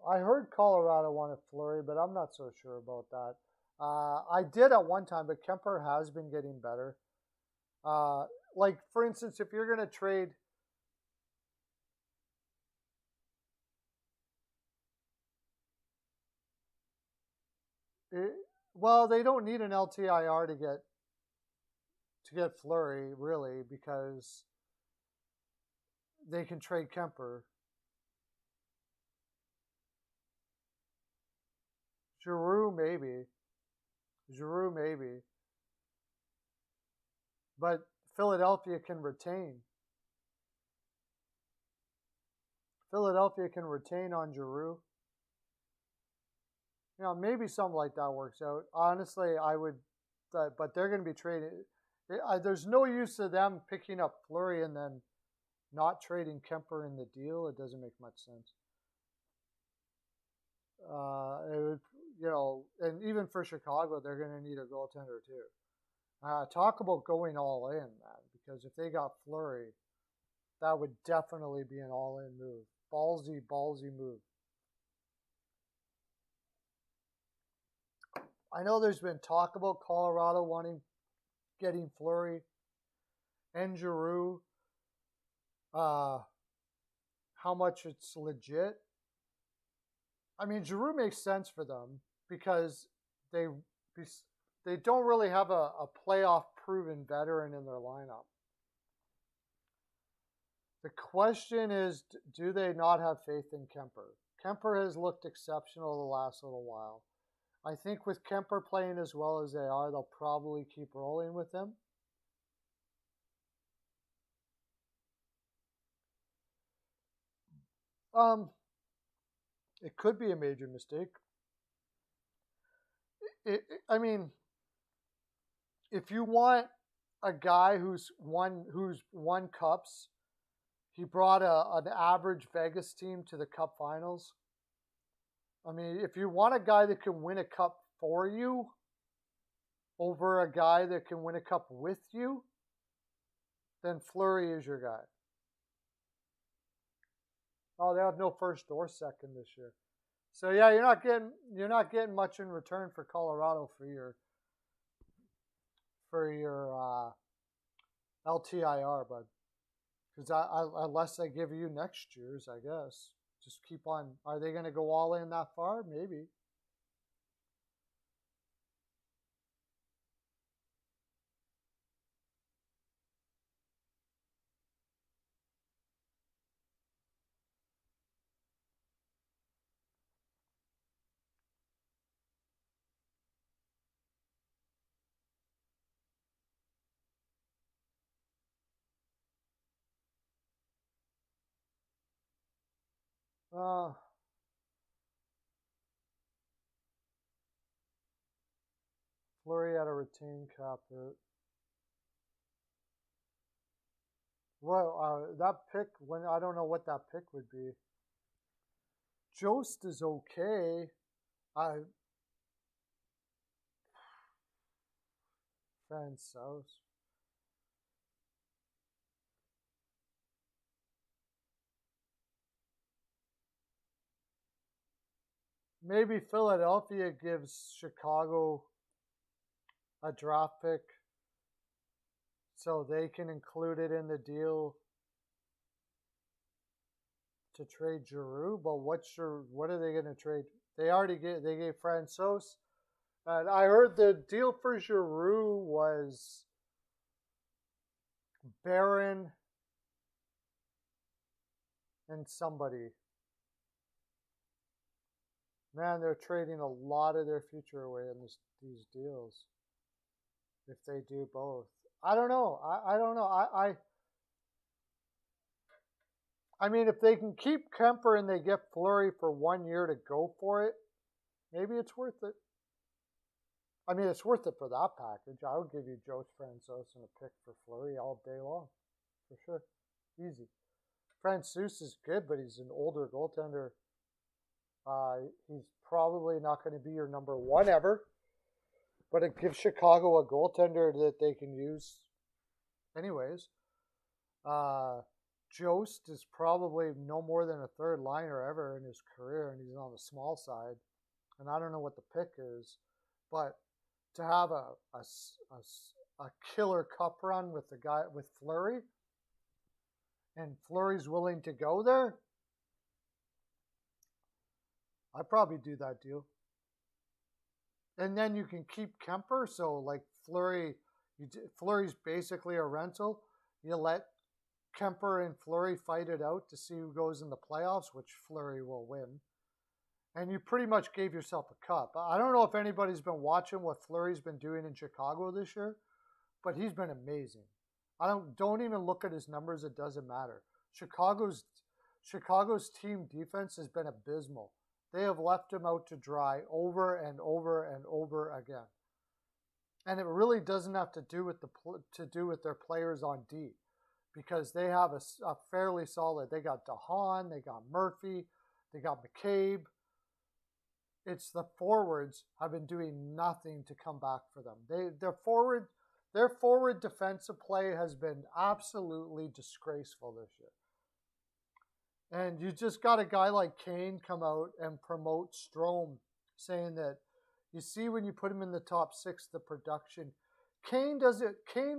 I heard Colorado wanted Fleury, but I'm not so sure about that. I did at one time, but Kemper has been getting better. Like, for instance, if you're going to trade, well, they don't need an LTIR to get Fleury, really, because they can trade Kemper. Giroux, maybe. But Philadelphia can retain. Philadelphia can retain on Giroux. You know, maybe something like that works out. Honestly, I would, but they're going to be trading. There's no use of them picking up Fleury and then not trading Kemper in the deal. It doesn't make much sense. It would, you know, and even for Chicago, they're going to need a goaltender too. Talk about going all in, man, because if they got Fleury, that would definitely be an all-in move. Ballsy move. I know there's been talk about Colorado getting Fleury and Giroux. How much it's legit? I mean, Giroux makes sense for them because they don't really have a playoff proven veteran in their lineup. The question is, do they not have faith in Kemper? Kemper has looked exceptional the last little while. I think with Kemper playing as well as they are, they'll probably keep rolling with him. It could be a major mistake. I mean, if you want a guy who's won cups, he brought an average Vegas team to the Cup Finals. I mean, if you want a guy that can win a cup for you over a guy that can win a cup with you, then Fleury is your guy. Oh, they have no first or second this year. So yeah, you're not getting much in return for Colorado for your LTIR, bud. Because unless they give you next year's, I guess. Just keep on. Are they going to go all in that far? Maybe. Fleury had a retained cap hit. Well, that pick, I don't know what that pick would be. Jost is okay. Francouz. Maybe Philadelphia gives Chicago a draft pick so they can include it in the deal to trade Giroux. But what are they going to trade? They gave Francouz. And I heard the deal for Giroux was Barron and somebody. Man, they're trading a lot of their future away in these deals. If they do both, I don't know. I don't know. I mean, if they can keep Kemper and they get Fleury for 1 year to go for it, maybe it's worth it. I mean, it's worth it for that package. I would give you Jost Francouz and a pick for Fleury all day long, for sure. Easy. Francouz is good, but he's an older goaltender. He's probably not going to be your number one ever, but it gives Chicago a goaltender that they can use anyways. Jost is probably no more than a third liner ever in his career, and he's on the small side. And I don't know what the pick is, but to have a killer cup run with the guy with Fleury, and Fleury's willing to go there, I'd probably do that deal. And then you can keep Kemper, so like Fleury's basically a rental. You let Kemper and Fleury fight it out to see who goes in the playoffs, which Fleury will win. And you pretty much gave yourself a cup. I don't know if anybody's been watching what Fleury's been doing in Chicago this year, but he's been amazing. Don't even look at his numbers, it doesn't matter. Chicago's team defense has been abysmal. They have left him out to dry over and over and over again. And it really doesn't have to do with their players on D, because they have a fairly solid. They got DeHaan, they got Murphy, they got McCabe. It's the forwards have been doing nothing to come back for them. Their forward defensive play has been absolutely disgraceful this year. And you just got a guy like Kane come out and promote Strome, saying that you see when you put him in the top 6, the production. Kane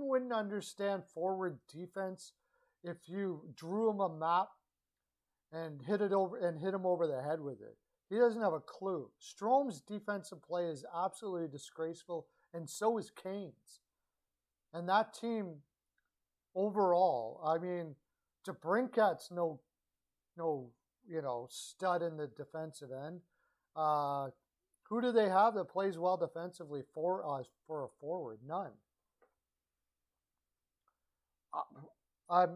wouldn't understand forward defense if you drew him a map and hit him over the head with it. He doesn't have a clue. Strome's defensive play is absolutely disgraceful, and so is Kane's. And that team overall, I mean, DeBrincat's no stud in the defensive end. Who do they have that plays well defensively for a forward? None.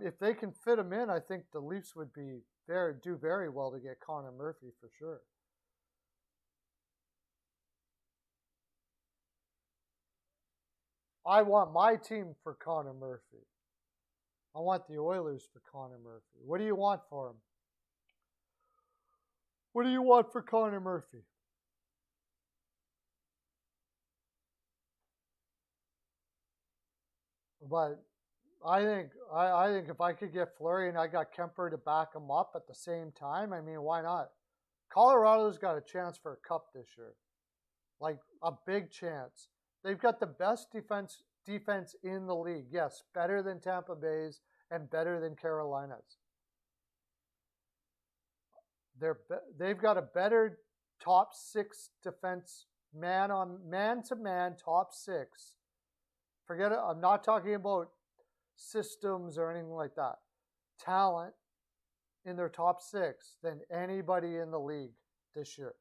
If they can fit him in, I think the Leafs would do very well to get Connor Murphy for sure. I want my team for Connor Murphy. I want the Oilers for Connor Murphy. What do you want for him? What do you want for Connor Murphy? But I think if I could get Fleury and I got Kemper to back him up at the same time, I mean, why not? Colorado's got a chance for a cup this year. Like a big chance. They've got the best defense in the league. Yes, better than Tampa Bay's and better than Carolina's. They've got a better top 6 defense, man-to-man top 6. Forget it. I'm not talking about systems or anything like that. Talent in their top 6 than anybody in the league this year.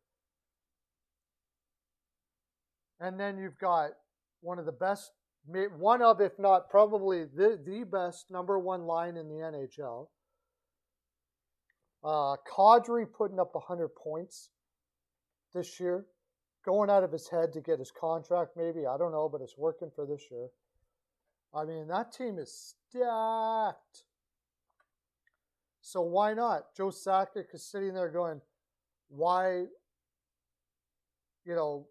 And then you've got one of the best, if not probably the best number 1 line in the NHL. Kadri putting up 100 points this year, going out of his head to get his contract maybe. I don't know, but it's working for this year. I mean, that team is stacked. So why not? Joe Sakic is sitting there going, why, fill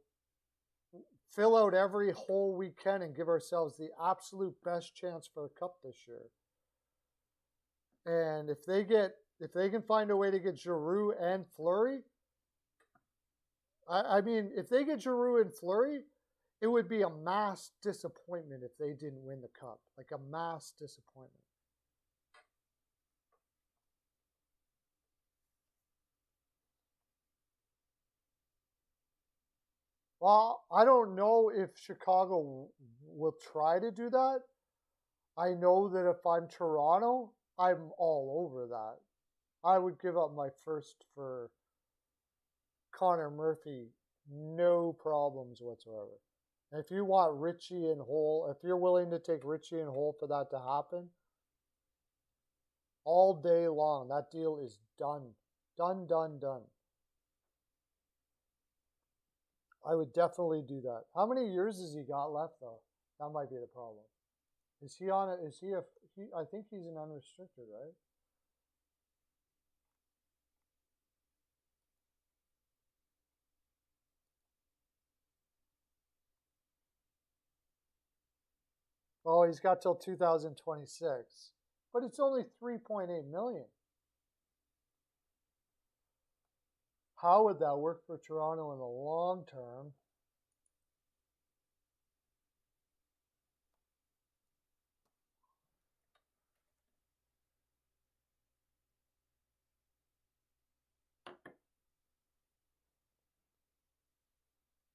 out every hole we can and give ourselves the absolute best chance for a cup this year. And if they can find a way to get Giroux and Fleury, I mean, if they get Giroux and Fleury, it would be a mass disappointment if they didn't win the cup. Like a mass disappointment. Well, I don't know if Chicago will try to do that. I know that if I'm Toronto, I'm all over that. I would give up my first for Connor Murphy, no problems whatsoever. And if you want Richie and Hole, if you're willing to take Richie and Hole for that to happen, all day long, that deal is done. Done, done, done. I would definitely do that. How many years has he got left, though? That might be the problem. Is he on it? I think he's an unrestricted, right? Oh, he's got till 2026. But it's only 3.8 million. How would that work for Toronto in the long term?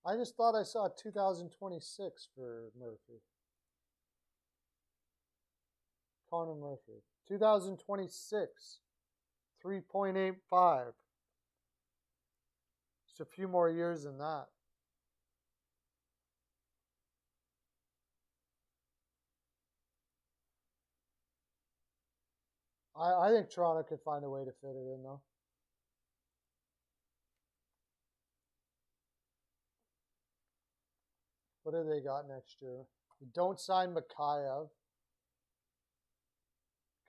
I just thought I saw 2026 for Murphy. Connor Murphy. 2026. 3.85. Just a few more years than that. I think Toronto could find a way to fit it in, though. What do they got next year? You don't sign Mikheyev.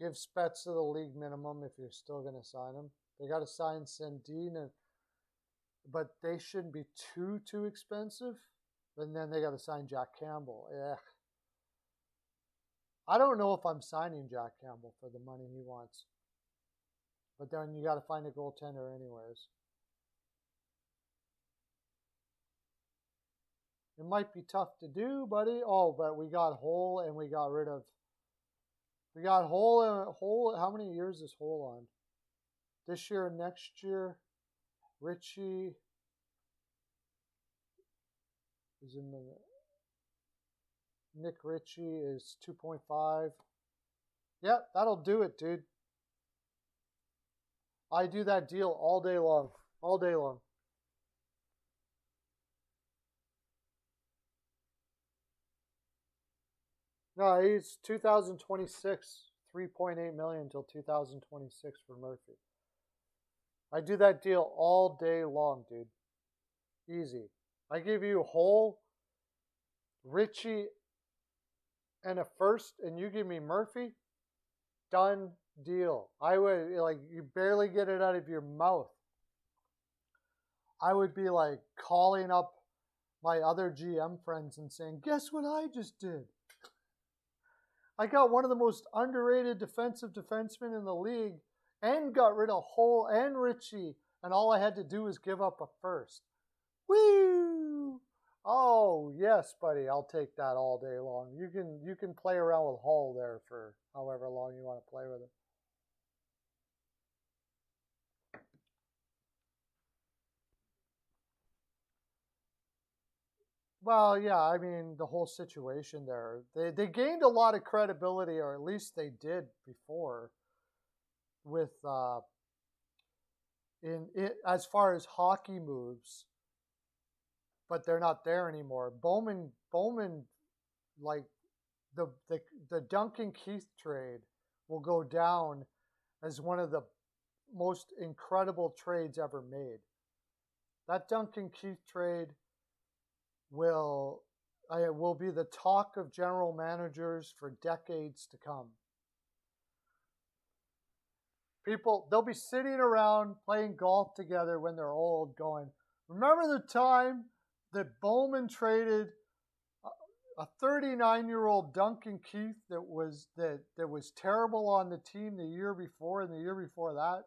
Give Spezza the league minimum if you're still going to sign him. They got to sign Sandin, but they shouldn't be too expensive. And then they got to sign Jack Campbell. Yeah. I don't know if I'm signing Jack Campbell for the money he wants. But then you got to find a goaltender anyways. It might be tough to do, buddy. Oh, but we got Hole and we got rid of... We got Hole. How many years is Hole on? This year and next year. Richie is in the... Nick Ritchie is 2.5. Yep, that'll do it, dude. I do that deal all day long. All day long. No, he's 2026, 3.8 million until 2026 for Murphy. I do that deal all day long, dude. Easy. I give you Hole, Richie, and a first, and you give me Murphy. Done deal. I would, like, you barely get it out of your mouth. I would be like calling up my other GM friends and saying, guess what I just did? I got one of the most underrated defensive defensemen in the league and got rid of Hole and Ritchie, and all I had to do was give up a first. Woo! Oh, yes, buddy, I'll take that all day long. You can play around with Hole there for however long you want to play with it. Well, yeah, I mean, the whole situation there. They gained a lot of credibility, or at least they did before, with as far as hockey moves, but they're not there anymore. Bowman, like the Duncan Keith trade will go down as one of the most incredible trades ever made. That Duncan Keith trade will be the talk of general managers for decades to come. People, they'll be sitting around playing golf together when they're old going, remember the time that Bowman traded a 39-year-old Duncan Keith that was terrible on the team the year before and the year before that?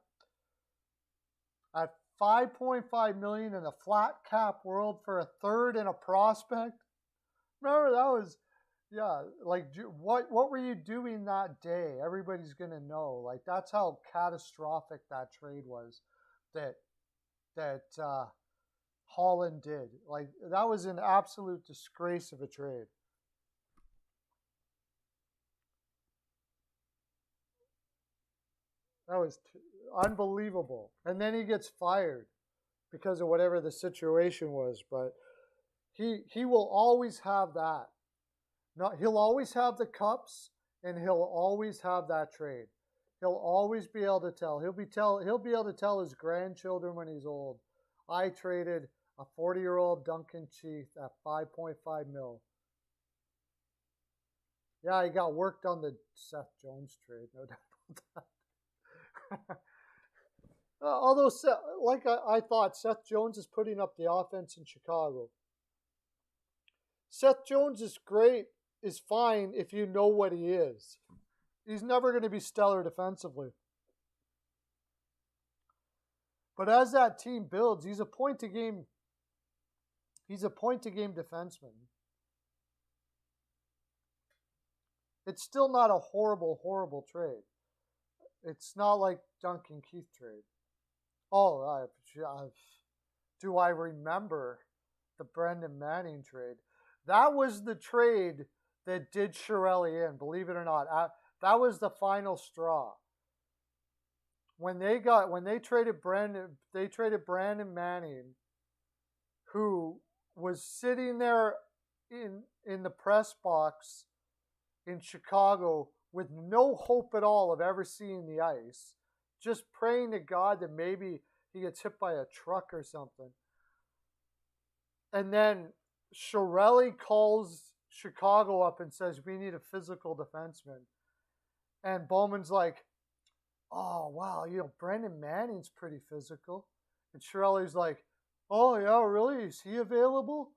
At $5.5 million in a flat cap world for a third and a prospect. Remember that was, yeah. Like what were you doing that day? Everybody's gonna know. Like that's how catastrophic that trade was. That Holland did. Like that was an absolute disgrace of a trade. That was unbelievable. And then he gets fired because of whatever the situation was. But he will always have that. He'll always have the cups, and he'll always have that trade. He'll always be able to tell. He'll be able to tell his grandchildren when he's old, I traded a 40-year-old Duncan Keith at 5.5 mil. Yeah, he got worked on the Seth Jones trade, no doubt about that. Although, like I thought, Seth Jones is putting up the offense in Chicago. Seth Jones is great, is fine if you know what he is. He's never going to be stellar defensively. But as that team builds, he's a point-to-game defenseman. It's still not a horrible trade. It's not like Duncan Keith trade. Oh, do I remember the Brendan Manning trade. That was the trade that did Chiarelli in, believe it or not. That was the final straw. When they traded Brandon Manning, who was sitting there in the press box in Chicago with no hope at all of ever seeing the ice, just praying to God that maybe he gets hit by a truck or something. And then Chiarelli calls Chicago up and says, we need a physical defenseman. And Bowman's like, oh, wow, Brandon Manning's pretty physical. And Chiarelli's like, oh, yeah, really? Is he available?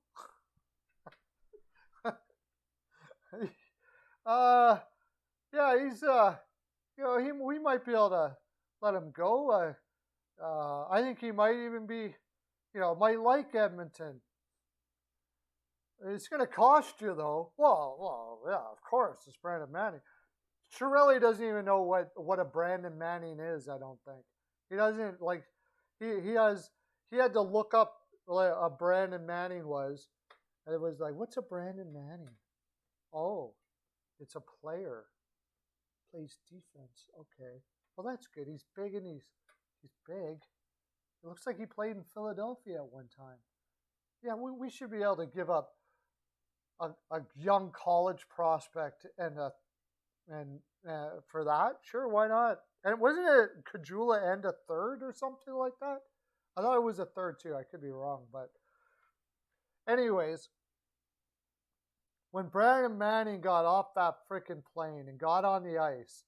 Yeah, he's, we might be able to let him go. I think he might even be, might like Edmonton. It's going to cost you, though. Well, yeah, of course, it's Brandon Manning. Chiarelli doesn't even know what a Brandon Manning is, I don't think. He doesn't, he had to look up what a Brandon Manning was. And it was like, what's a Brandon Manning? Oh, it's a player. Plays defense. Okay. Well, that's good. He's big and he's big. It looks like he played in Philadelphia at one time. Yeah, we should be able to give up a young college prospect and for that. Sure, why not? And wasn't it Kajula and a third or something like that? I thought it was a third too. I could be wrong, but anyways, when Brandon Manning got off that freaking plane and got on the ice,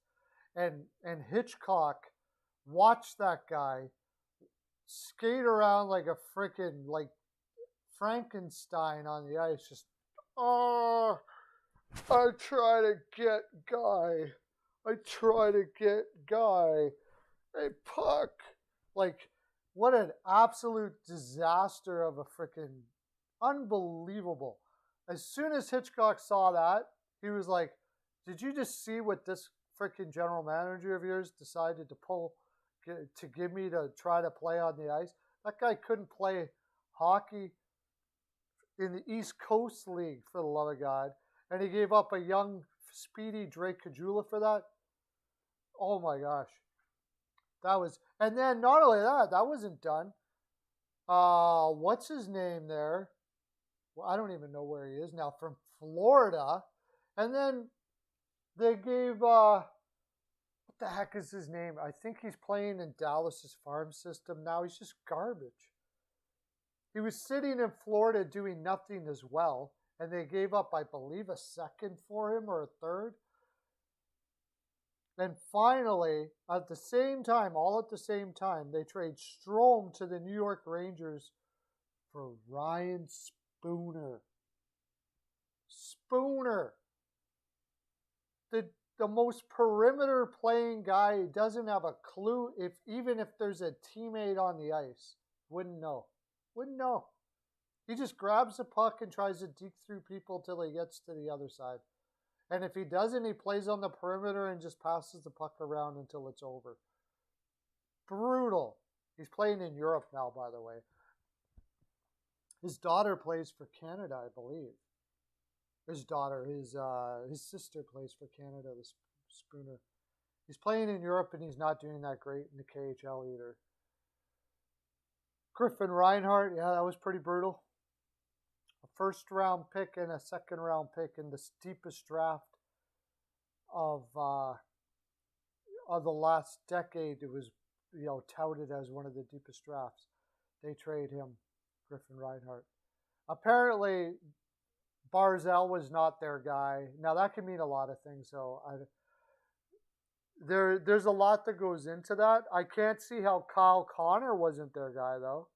and Hitchcock watched that guy skate around like a freaking Frankenstein on the ice, just I try to get Guy. Hey, puck. What an absolute disaster of a freaking unbelievable. As soon as Hitchcock saw that, he was like, did you just see what this freaking general manager of yours decided to give me to try to play on the ice? That guy couldn't play hockey in the East Coast League, for the love of God. And he gave up a young, speedy Drake Kajula for that. Oh my gosh. And then not only that wasn't done. What's his name there? Well, I don't even know where he is now, from Florida. And then they gave, what the heck is his name? I think he's playing in Dallas's farm system now. He's just garbage. He was sitting in Florida doing nothing as well, and they gave up, I believe, a second for him or a third. Then finally, all at the same time, they trade Strome to the New York Rangers for Ryan Spooner. The most perimeter playing guy who doesn't have a clue even if there's a teammate on the ice. Wouldn't know. He just grabs the puck and tries to deke through people till he gets to the other side. And if he doesn't, he plays on the perimeter and just passes the puck around until it's over. Brutal. He's playing in Europe now, by the way. His daughter plays for Canada, I believe. His sister plays for Canada, the Spooner. He's playing in Europe and he's not doing that great in the KHL either. Griffin Reinhart, yeah, that was pretty brutal. A first-round pick and a second-round pick in the steepest draft of the last decade. It was, touted as one of the deepest drafts. They trade him, Griffin Reinhart. Apparently, Barzal was not their guy. Now, that can mean a lot of things, so there's a lot that goes into that. I can't see how Kyle Connor wasn't their guy, though.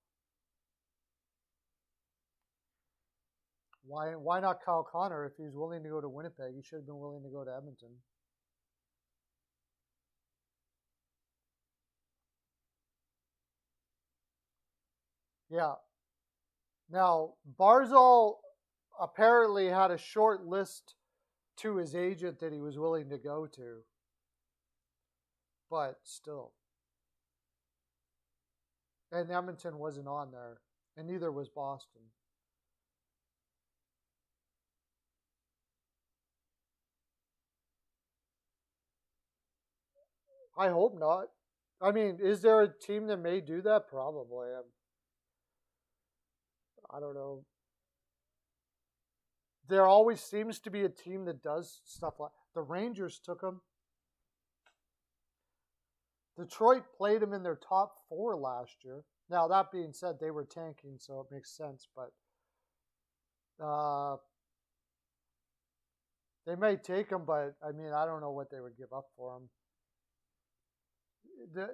Why not Kyle Connor? If he was willing to go to Winnipeg, he should have been willing to go to Edmonton. Yeah. Now, Barzal apparently had a short list to his agent that he was willing to go to. But still. And Edmonton wasn't on there. And neither was Boston. I hope not. I mean, is there a team that may do that? Probably. I don't know. There always seems to be a team that does stuff like the Rangers took them. Detroit played them in their top 4 last year. Now, that being said, they were tanking, so it makes sense. But they may take them, but I mean, I don't know what they would give up for them.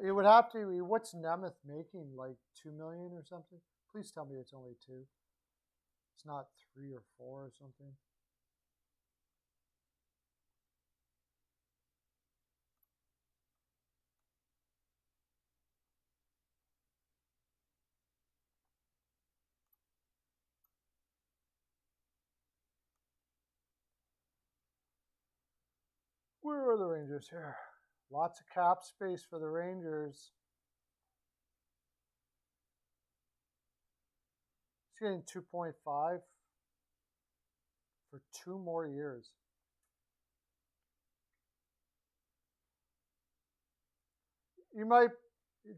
It would have to be, what's Nemeth making? Like 2 million or something? Please tell me it's only 2. It's not 3 or 4 or something. Where are the Rangers here? Lots of cap space for the Rangers. He's getting 2.5 for 2 more years.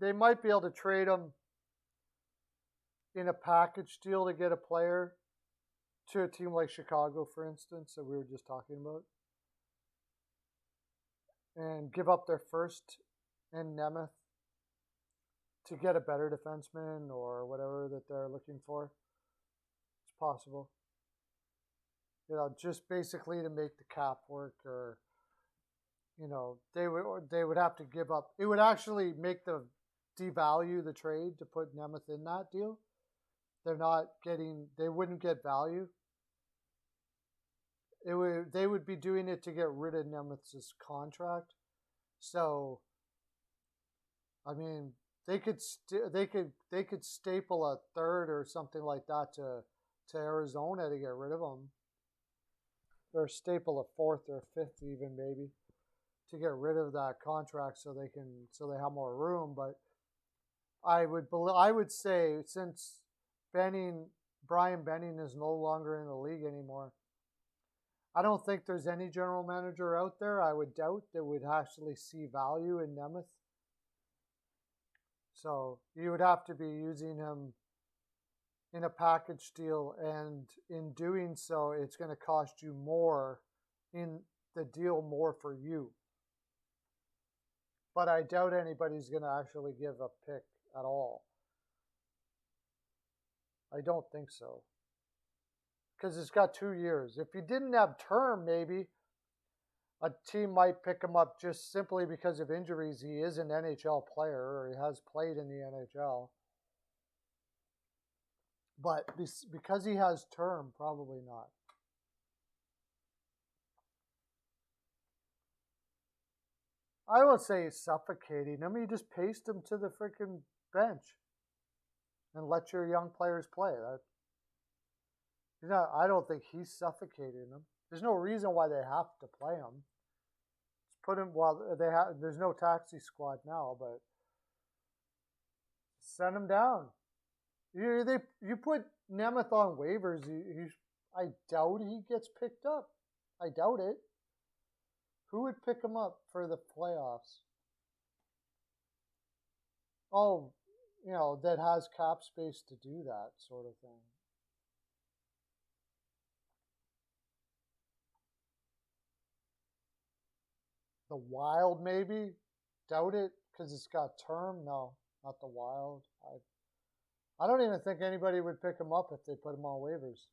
They might be able to trade him in a package deal to get a player to a team like Chicago, for instance, that we were just talking about, and give up their first and Nemeth to get a better defenseman or whatever that they're looking for. It's possible. You know, just basically to make the cap work, or you know, they would have to give up. It would actually make the devalue the trade to put Nemeth in that deal. They wouldn't get value. They would be doing it to get rid of Nemeth's contract. So, I mean, they could staple a third or something like that to Arizona to get rid of him, or staple a fourth or fifth even maybe to get rid of that contract so they have more room. But I would say, since Brian Benning is no longer in the league anymore, I don't think there's any general manager out there, I would doubt, that would actually see value in Nemeth. So you would have to be using him in a package deal, and in doing so, it's going to cost you more in the deal, more for you. But I doubt anybody's going to actually give a pick at all. I don't think so. Because it's got 2 years. If he didn't have term, maybe a team might pick him up just simply because of injuries. He is an NHL player, or he has played in the NHL. But because he has term, probably not. I won't say suffocating him. You just paste him to the freaking bench and let your young players play. I don't think he's suffocating them. There's no reason why they have to play him. Just put him there's no taxi squad now, but send him down. You put Nemeth on waivers. I doubt he gets picked up. I doubt it. Who would pick him up for the playoffs? Oh, that has cap space to do that sort of thing. The Wild, maybe? Doubt it, because it's got term. No, not the Wild. I don't even think anybody would pick him up if they put him on waivers.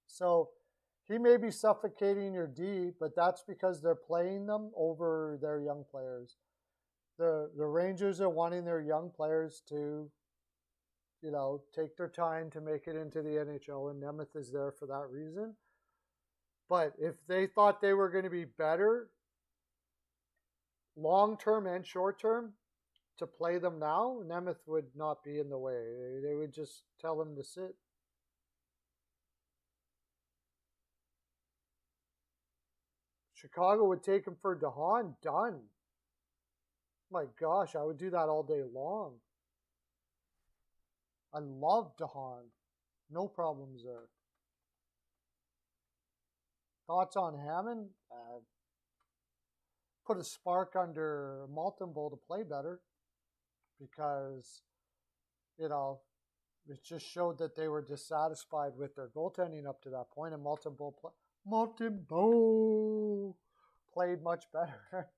So he may be suffocating your D, but that's because they're playing them over their young players. The Rangers are wanting their young players to, take their time to make it into the NHL, and Nemeth is there for that reason. But if they thought they were going to be better long-term and short-term to play them now, Nemeth would not be in the way. They would just tell him to sit. Chicago would take him for DeHaan. Done. My gosh, I would do that all day long. I love DeHaan. No problems there. thoughts on Hammond? Put a spark under Malton Bowl to play better because, you know, it just showed that they were dissatisfied with their goaltending up to that point, and Malton Bowl played much better.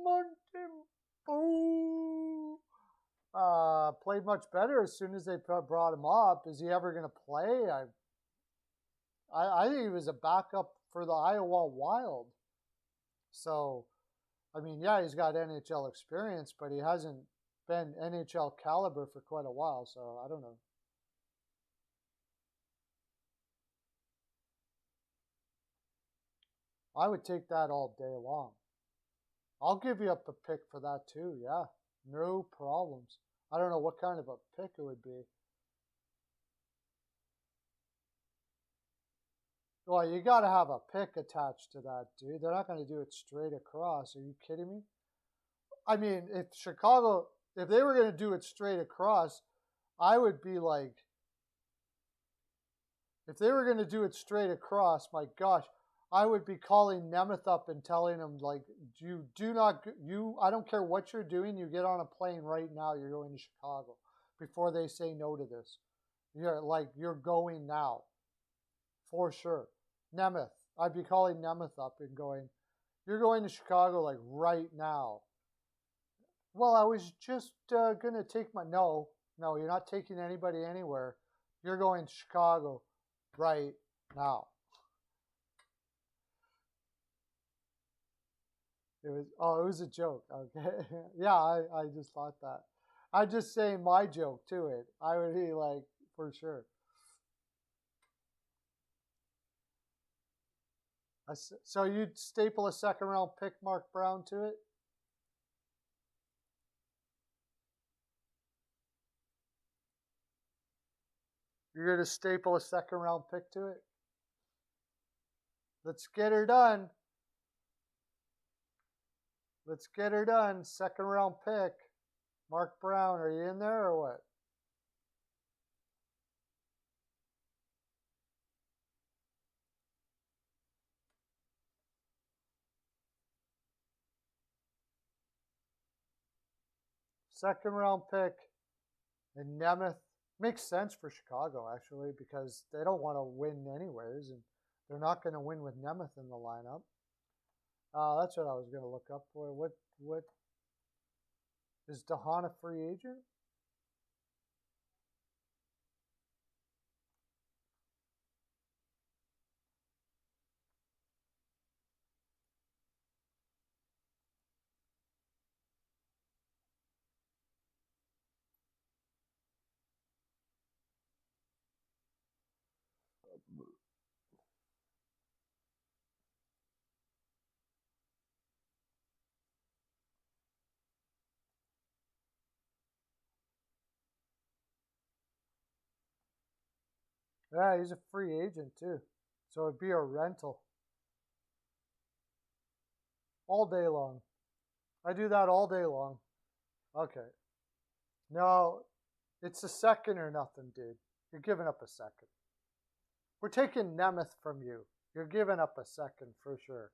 Malton Bowl played much better as soon as they brought him up. Is he ever going to play? I think he was a backup for the Iowa Wild. So, I mean, yeah, he's got NHL experience, but he hasn't been NHL caliber for quite a while, so I don't know. I would take that all day long. I'll give you up a pick for that too, yeah. No problems. I don't know what kind of a pick it would be. Well, you got to have a pick attached to that, dude. They're not going to do it straight across. Are you kidding me? I mean, if they were going to do it straight across, I would be like, if they were going to do it straight across, my gosh, I would be calling Nemeth up and telling him, like, I don't care what you're doing, you get on a plane right now, you're going to Chicago before they say no to this. You're going now. For sure. Nemeth. I'd be calling Nemeth up and going, you're going to Chicago, like, right now. Well, I was just going to take No, you're not taking anybody anywhere. You're going to Chicago right now. It was a joke. Okay. Yeah, I just thought that. I'm just saying my joke to it. I would be like, for sure. So you'd staple a second round pick, Mark Brown, to it? You're going to staple a second round pick to it? Let's get her done. Let's get her done. Second round pick. Mark Brown, are you in there or what? Second round pick. And Nemeth makes sense for Chicago, actually, because they don't want to win anyways, and they're not going to win with Nemeth in the lineup. That's what I was going to look up for. What is DeHaan a free agent? Yeah, he's a free agent too. So it'd be a rental. All day long. I do that all day long. Okay. No, it's a second or nothing, dude. You're giving up a second. We're taking Nemeth from you. You're giving up a second for sure.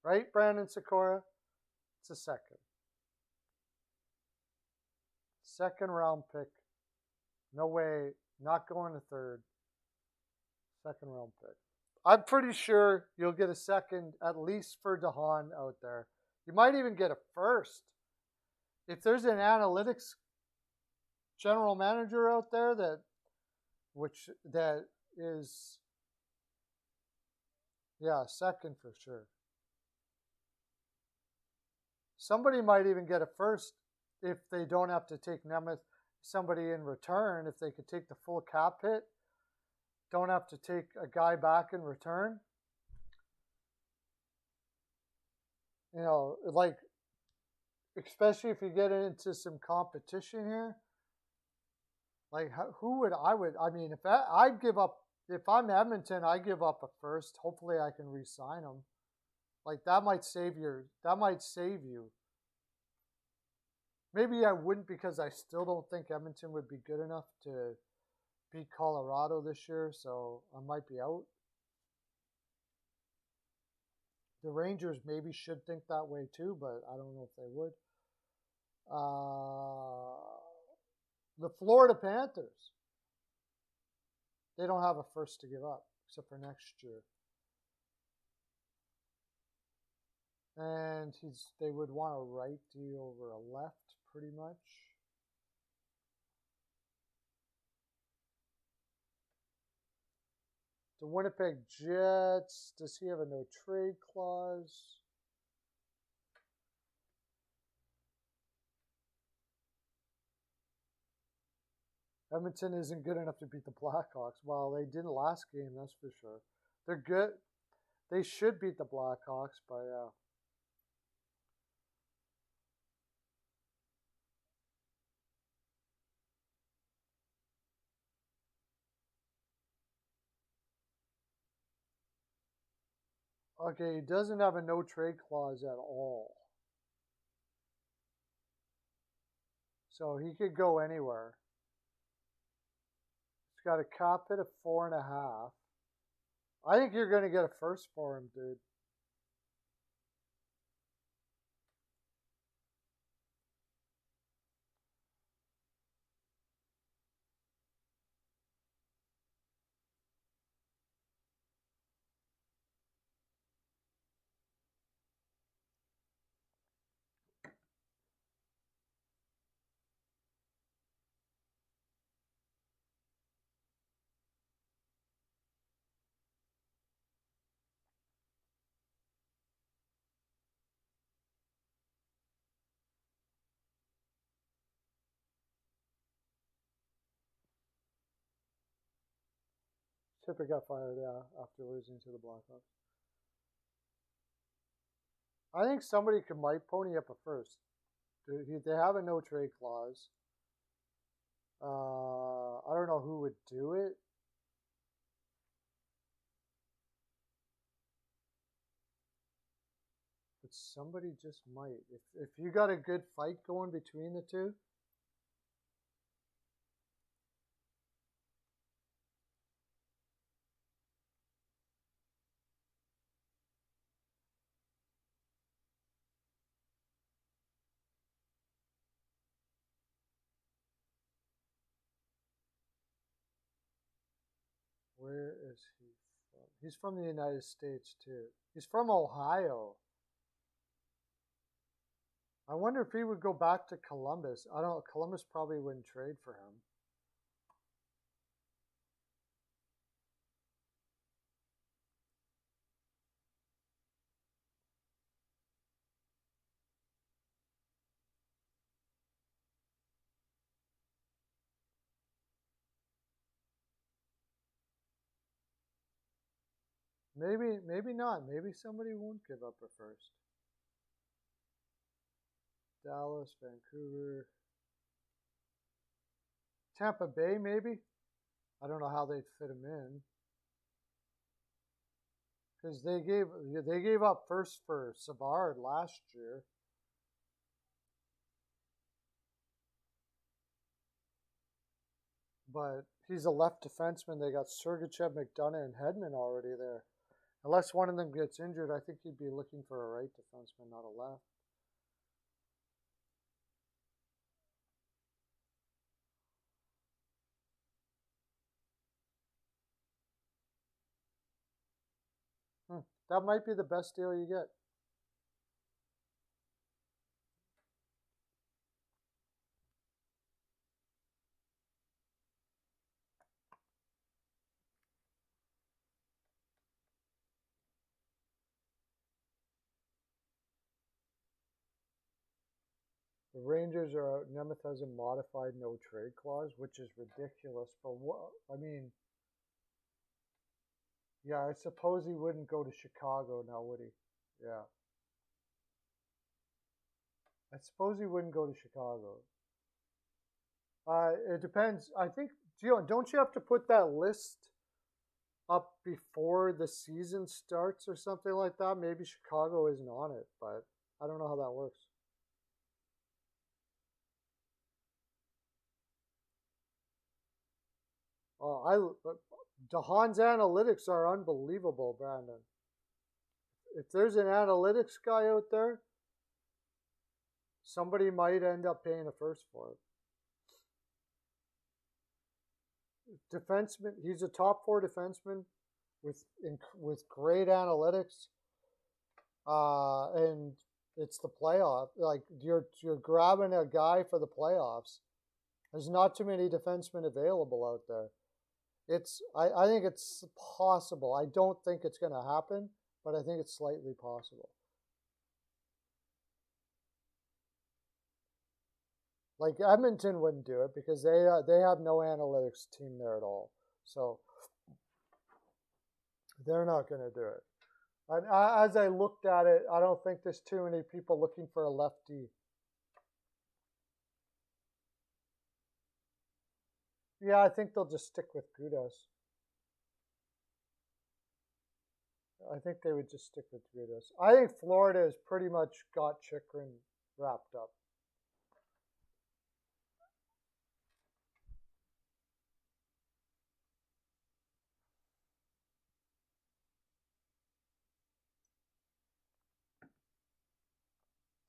Right, Brandon Sikora? It's a second. Second round pick. No way. Not going to third. Second round pick. I'm pretty sure you'll get a second, at least for DeHaan out there. You might even get a first. If there's an analytics general manager out there that is, yeah, second for sure. Somebody might even get a first if they don't have to take Nemeth, somebody in return, if they could take the full cap hit, don't have to take a guy back in return. You know, like, especially if you get into some competition here. Like, I mean, if I'm Edmonton, I give up a first. Hopefully I can re-sign him. Like, that might save you. Maybe I wouldn't, because I still don't think Edmonton would be good enough to beat Colorado this year, so I might be out. The Rangers maybe should think that way too, but I don't know if they would. The Florida Panthers. They don't have a first to give up, except for next year. And they would want a righty over a left, pretty much. The Winnipeg Jets, does he have a no-trade clause? Edmonton isn't good enough to beat the Blackhawks. Well, they didn't last game, that's for sure. They're good. They should beat the Blackhawks, but yeah. Okay, he doesn't have a no-trade clause at all. So he could go anywhere. He's got a cap hit of 4.5. I think you're going to get a first for him, dude. Tipper got fired, yeah, after losing to the Blackhawks. I think somebody might pony up a first. They have a no-trade clause. I don't know who would do it. But somebody just might. If you got a good fight going between the two. Where is he from? He's from the United States too. He's from Ohio. I wonder if he would go back to Columbus. I don't know. Columbus probably wouldn't trade for him. Maybe not. Maybe somebody won't give up a first. Dallas, Vancouver, Tampa Bay, maybe. I don't know how they'd fit him in because they gave up first for Savard last year. But he's a left defenseman. They got Sergachev, McDonough, and Hedman already there. Unless one of them gets injured, I think he'd be looking for a right defenseman, not a left. That might be the best deal you get. The Rangers are out. Nemeth has a modified no trade clause, which is ridiculous. But what I mean, yeah, I suppose he wouldn't go to Chicago now, would he? Yeah. I suppose he wouldn't go to Chicago. It depends. I think, don't you have to put that list up before the season starts or something like that? Maybe Chicago isn't on it, but I don't know how that works. DeHaan's analytics are unbelievable, Brandon. if there's an analytics guy out there, somebody might end up paying a first for it. Defenseman, he's a top 4 defenseman with great analytics, and it's the playoff. Like you're grabbing a guy for the playoffs. There's not too many defensemen available out there. I think it's possible. I don't think it's going to happen, but I think it's slightly possible. Like Edmonton wouldn't do it because they have no analytics team there at all, so they're not going to do it. And as I looked at it, I don't think there's too many people looking for a lefty. Yeah, I think they'll just stick with Gudas. I think they would just stick with Gudas. I think Florida has pretty much got Chychrun wrapped up.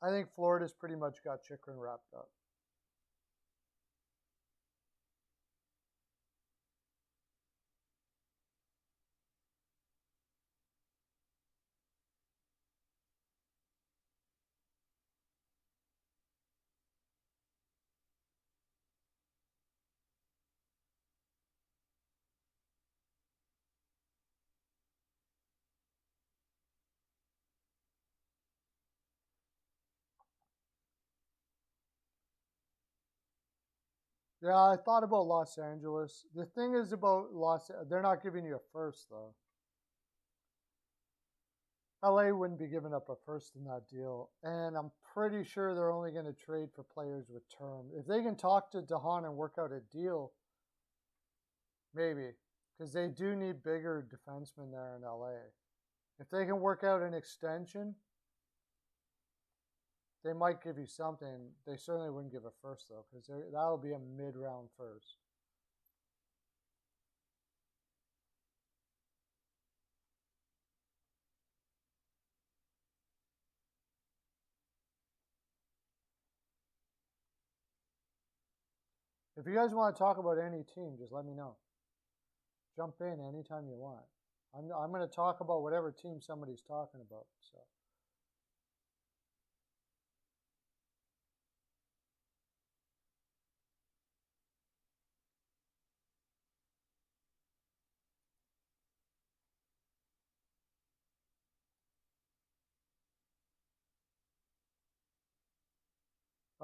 I think Florida's pretty much got Chychrun wrapped up. Yeah, I thought about Los Angeles. The thing is about they're not giving you a first, though. LA wouldn't be giving up a first in that deal. And I'm pretty sure they're only going to trade for players with term. If they can talk to DeHaan and work out a deal, maybe. Because they do need bigger defensemen there in LA. If they can work out an extension, they might give you something. They certainly wouldn't give a first, though, because that'll be a mid-round first. If you guys want to talk about any team, just let me know. Jump in anytime you want. I'm going to talk about whatever team somebody's talking about. So.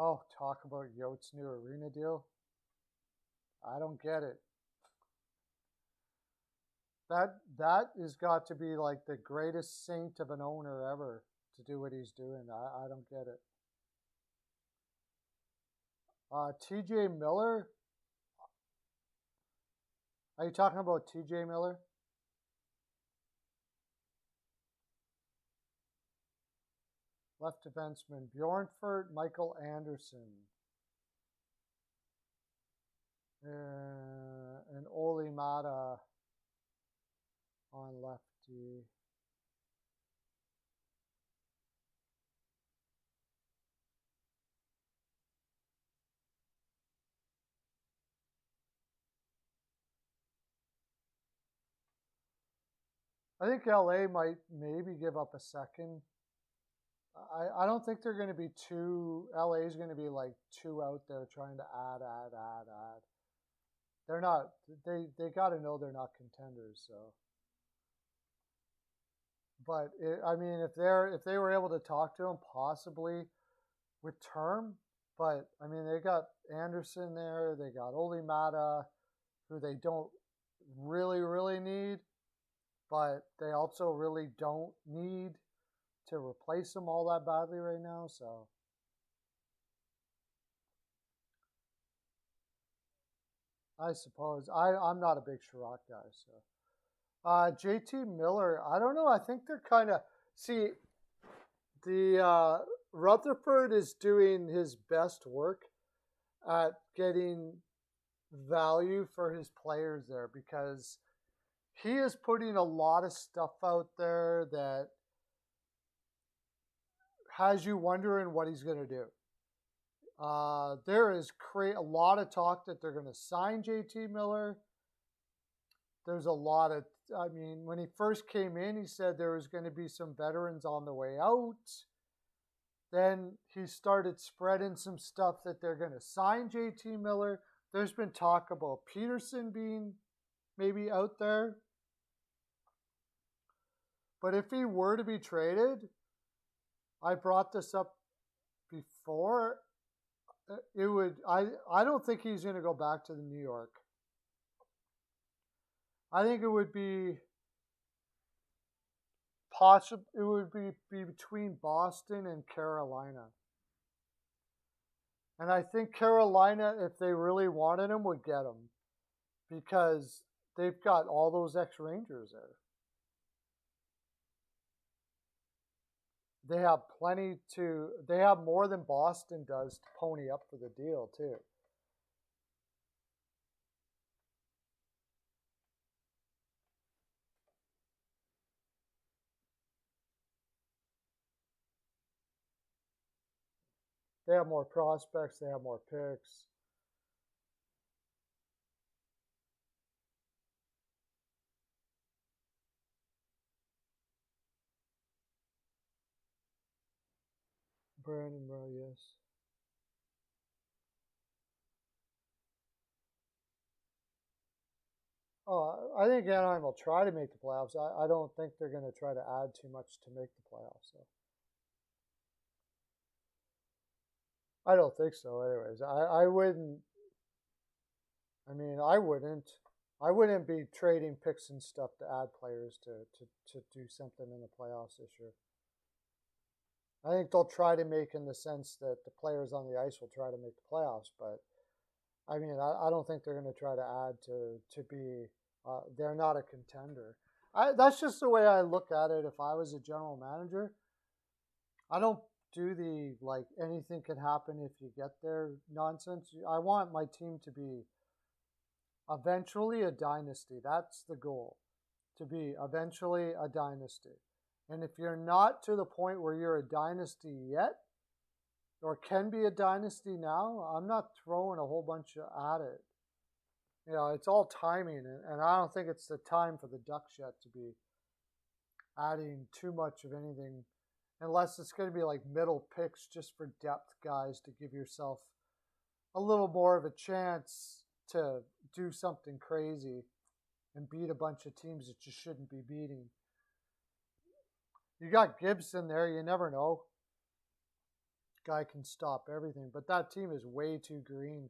Oh, talk about Yote's new arena deal. I don't get it. That has got to be like the greatest saint of an owner ever to do what he's doing. I don't get it. TJ Miller. Are you talking about TJ Miller? Left defenseman Bjornfurt, Michael Anderson, and Oli Mata on lefty. I think LA might maybe give up a second. I don't think they're going to be too. LA is going to be like too out there trying to add. They're not. They got to know they're not contenders. So, but I mean, if they were able to talk to him, possibly with term. But I mean, they got Anderson there. They got Oli Mata, who they don't really need, but they also really don't need to replace him all that badly right now. So. I suppose. I'm not a big Sherratt guy, so. JT Miller, I don't know. I think they're kind of see the Rutherford is doing his best work at getting value for his players there because he is putting a lot of stuff out there that has you wondering what he's going to do. There is a lot of talk that they're going to sign JT Miller. There's a lot of, I mean, when he first came in, he said there was going to be some veterans on the way out. Then he started spreading some stuff that they're going to sign JT Miller. There's been talk about Peterson being maybe out there. But if he were to be traded, I brought this up before, it would, I don't think he's going to go back to the New York. I think it would be possible, it would be between Boston and Carolina. And I think Carolina, if they really wanted him, would get him because they've got all those ex-Rangers there. They have they have more than Boston does to pony up for the deal, too. They have more prospects, they have more picks. Brandon Rowe, yes. Oh, I think Anaheim will try to make the playoffs. I don't think they're going to try to add too much to make the playoffs. So. I don't think so. Anyways, I wouldn't. I mean, I wouldn't. I wouldn't be trading picks and stuff to add players to do something in the playoffs this year. I think they'll try to make in the sense that the players on the ice will try to make the playoffs, but I mean, I don't think they're going to try to add to be. They're not a contender. That's just the way I look at it. If I was a general manager, I don't do the like anything can happen if you get there nonsense. I want my team to be eventually a dynasty. That's the goal, to be eventually a dynasty. And if you're not to the point where you're a dynasty yet, or can be a dynasty now, I'm not throwing a whole bunch at it. You know, it's all timing, and I don't think it's the time for the Ducks yet to be adding too much of anything, unless it's going to be like middle picks just for depth guys to give yourself a little more of a chance to do something crazy and beat a bunch of teams that you shouldn't be beating. You got Gibson there, you never know. Guy can stop everything, but that team is way too green.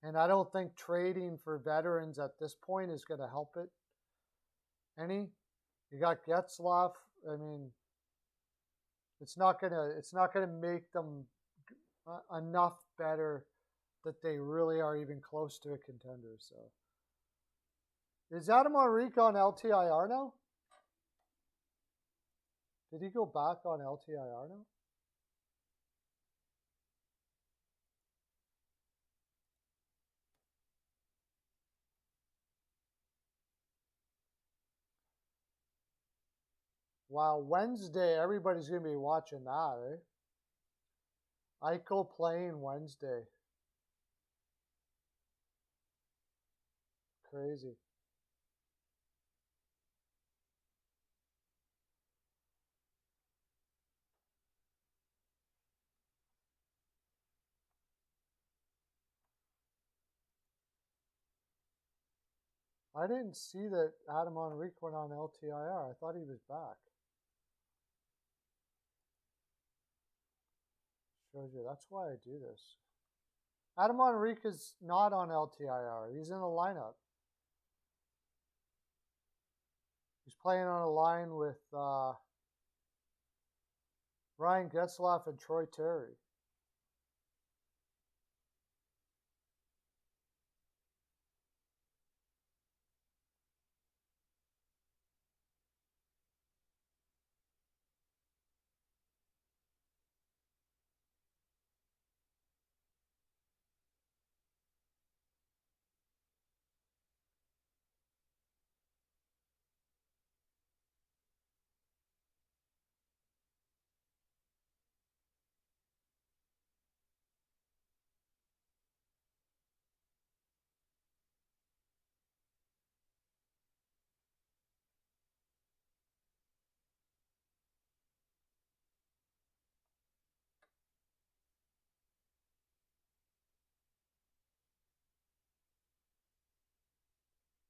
And I don't think trading for veterans at this point is going to help it any. You got Getzlaf. I mean, it's not gonna make them enough better that they really are even close to a contender. So, is Adam Henrique on LTIR now? Did he go back on LTIR now? Wow, Wednesday, everybody's going to be watching that, eh? Eichel playing Wednesday. Crazy. I didn't see that Adam Henrique went on LTIR. I thought he was back. Shows you. That's why I do this. Adam Henrique is not on LTIR. He's in the lineup. He's playing on a line with Ryan Getzlaf and Troy Terry.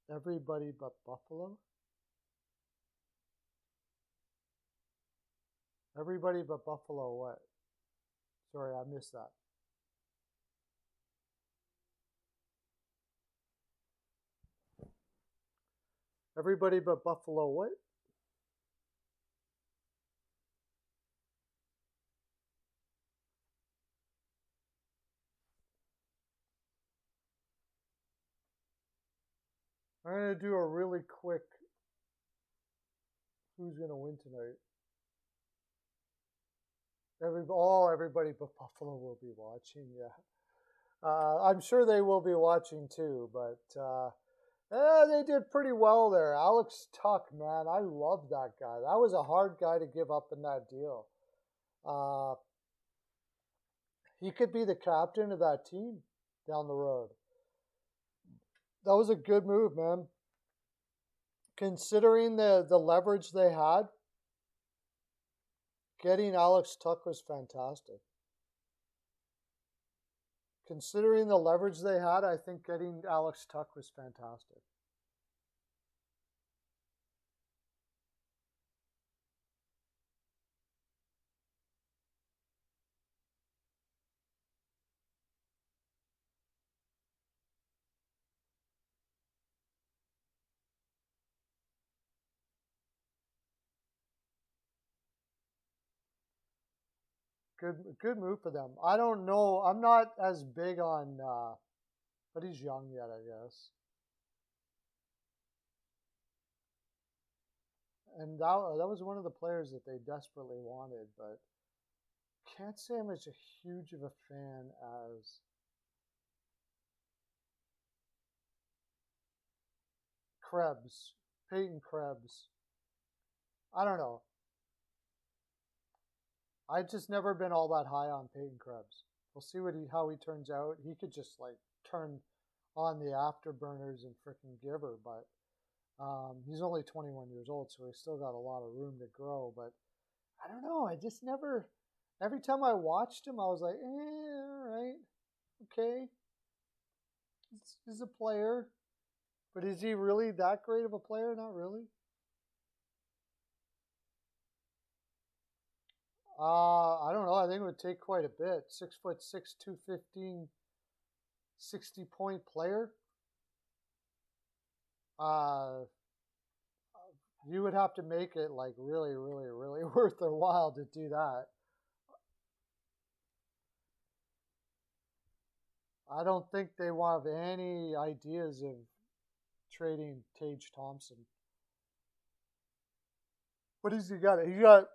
Everybody but Buffalo? Everybody but Buffalo what? Sorry, I missed that. Everybody but Buffalo what? I'm going to do a really quick who's going to win tonight. Everybody but Buffalo will be watching, yeah. I'm sure they will be watching too, but they did pretty well there. Alex Tuck, man, I love that guy. That was a hard guy to give up in that deal. He could be the captain of that team down the road. That was a good move, man. Considering the leverage they had, getting Alex Tuck was fantastic. Considering the leverage they had, I think getting Alex Tuck was fantastic. Good move for them. I don't know. I'm not as big on, but he's young yet, I guess. And that was one of the players that they desperately wanted, but can't say I'm as huge of a fan as Krebs, Peyton Krebs. I don't know. I've just never been all that high on Peyton Krebs. We'll see how he turns out. He could just like turn on the afterburners and freaking give her, but he's only 21 years old, so he's still got a lot of room to grow. But I don't know. I just never. Every time I watched him, I was like, all right, okay. He's a player, but is he really that great of a player? Not really. I don't know. I think it would take quite a bit. 6'6", 215, 60-point player. You would have to make it like really, really, really worth their while to do that. I don't think they will have any ideas of trading Tage Thompson. What has he got? He got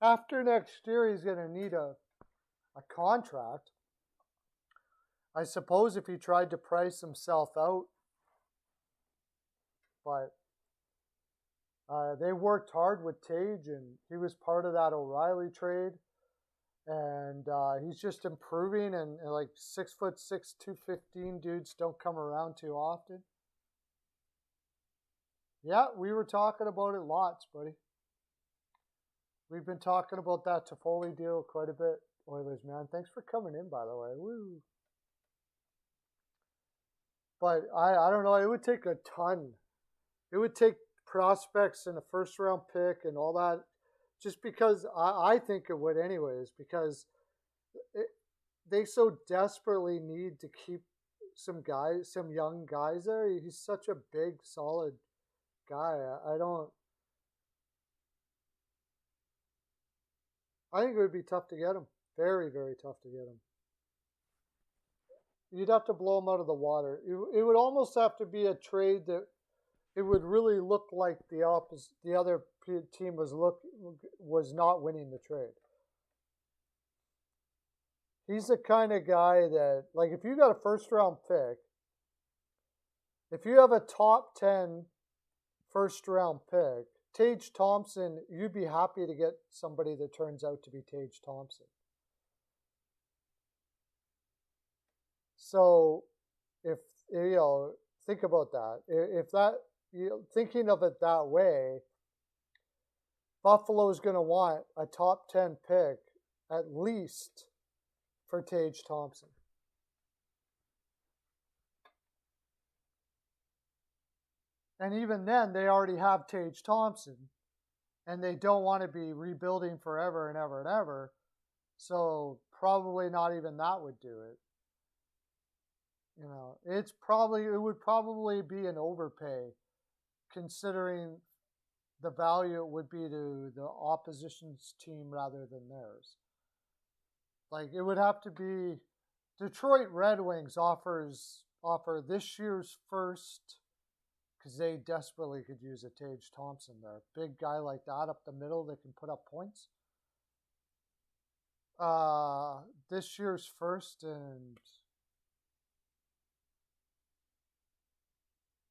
after next year. He's going to need a contract. I suppose if he tried to price himself out, but they worked hard with Tage, and he was part of that O'Reilly trade. And he's just improving, and like 6'6", 215 dudes don't come around too often. Yeah, we were talking about it lots, buddy. We've been talking about that Toffoli deal quite a bit. Oilers, man. Thanks for coming in, by the way. Woo. But I don't know. It would take a ton. It would take prospects and a first-round pick and all that. Just because I think it would anyways, because they so desperately need to keep some young guys there. He's such a big, solid guy. I think it would be tough to get him. Very, very tough to get him. You'd have to blow him out of the water. It would almost have to be a trade that it would really look like the other team was not winning the trade. He's the kind of guy that, like, if you got a first-round pick, if you have a top 10 first-round pick, Tage Thompson, you'd be happy to get somebody that turns out to be Tage Thompson. So, if think about that. If that thinking of it that way, Buffalo is going to want a top 10 pick at least for Tage Thompson. And even then, they already have Tage Thompson, and they don't want to be rebuilding forever and ever and ever. So probably not even that would do it. It would probably be an overpay considering the value it would be to the opposition's team rather than theirs. Like it would have to be Detroit Red Wings offer this year's first because they desperately could use a Tage Thompson there. Big guy like that up the middle that can put up points. This year's first and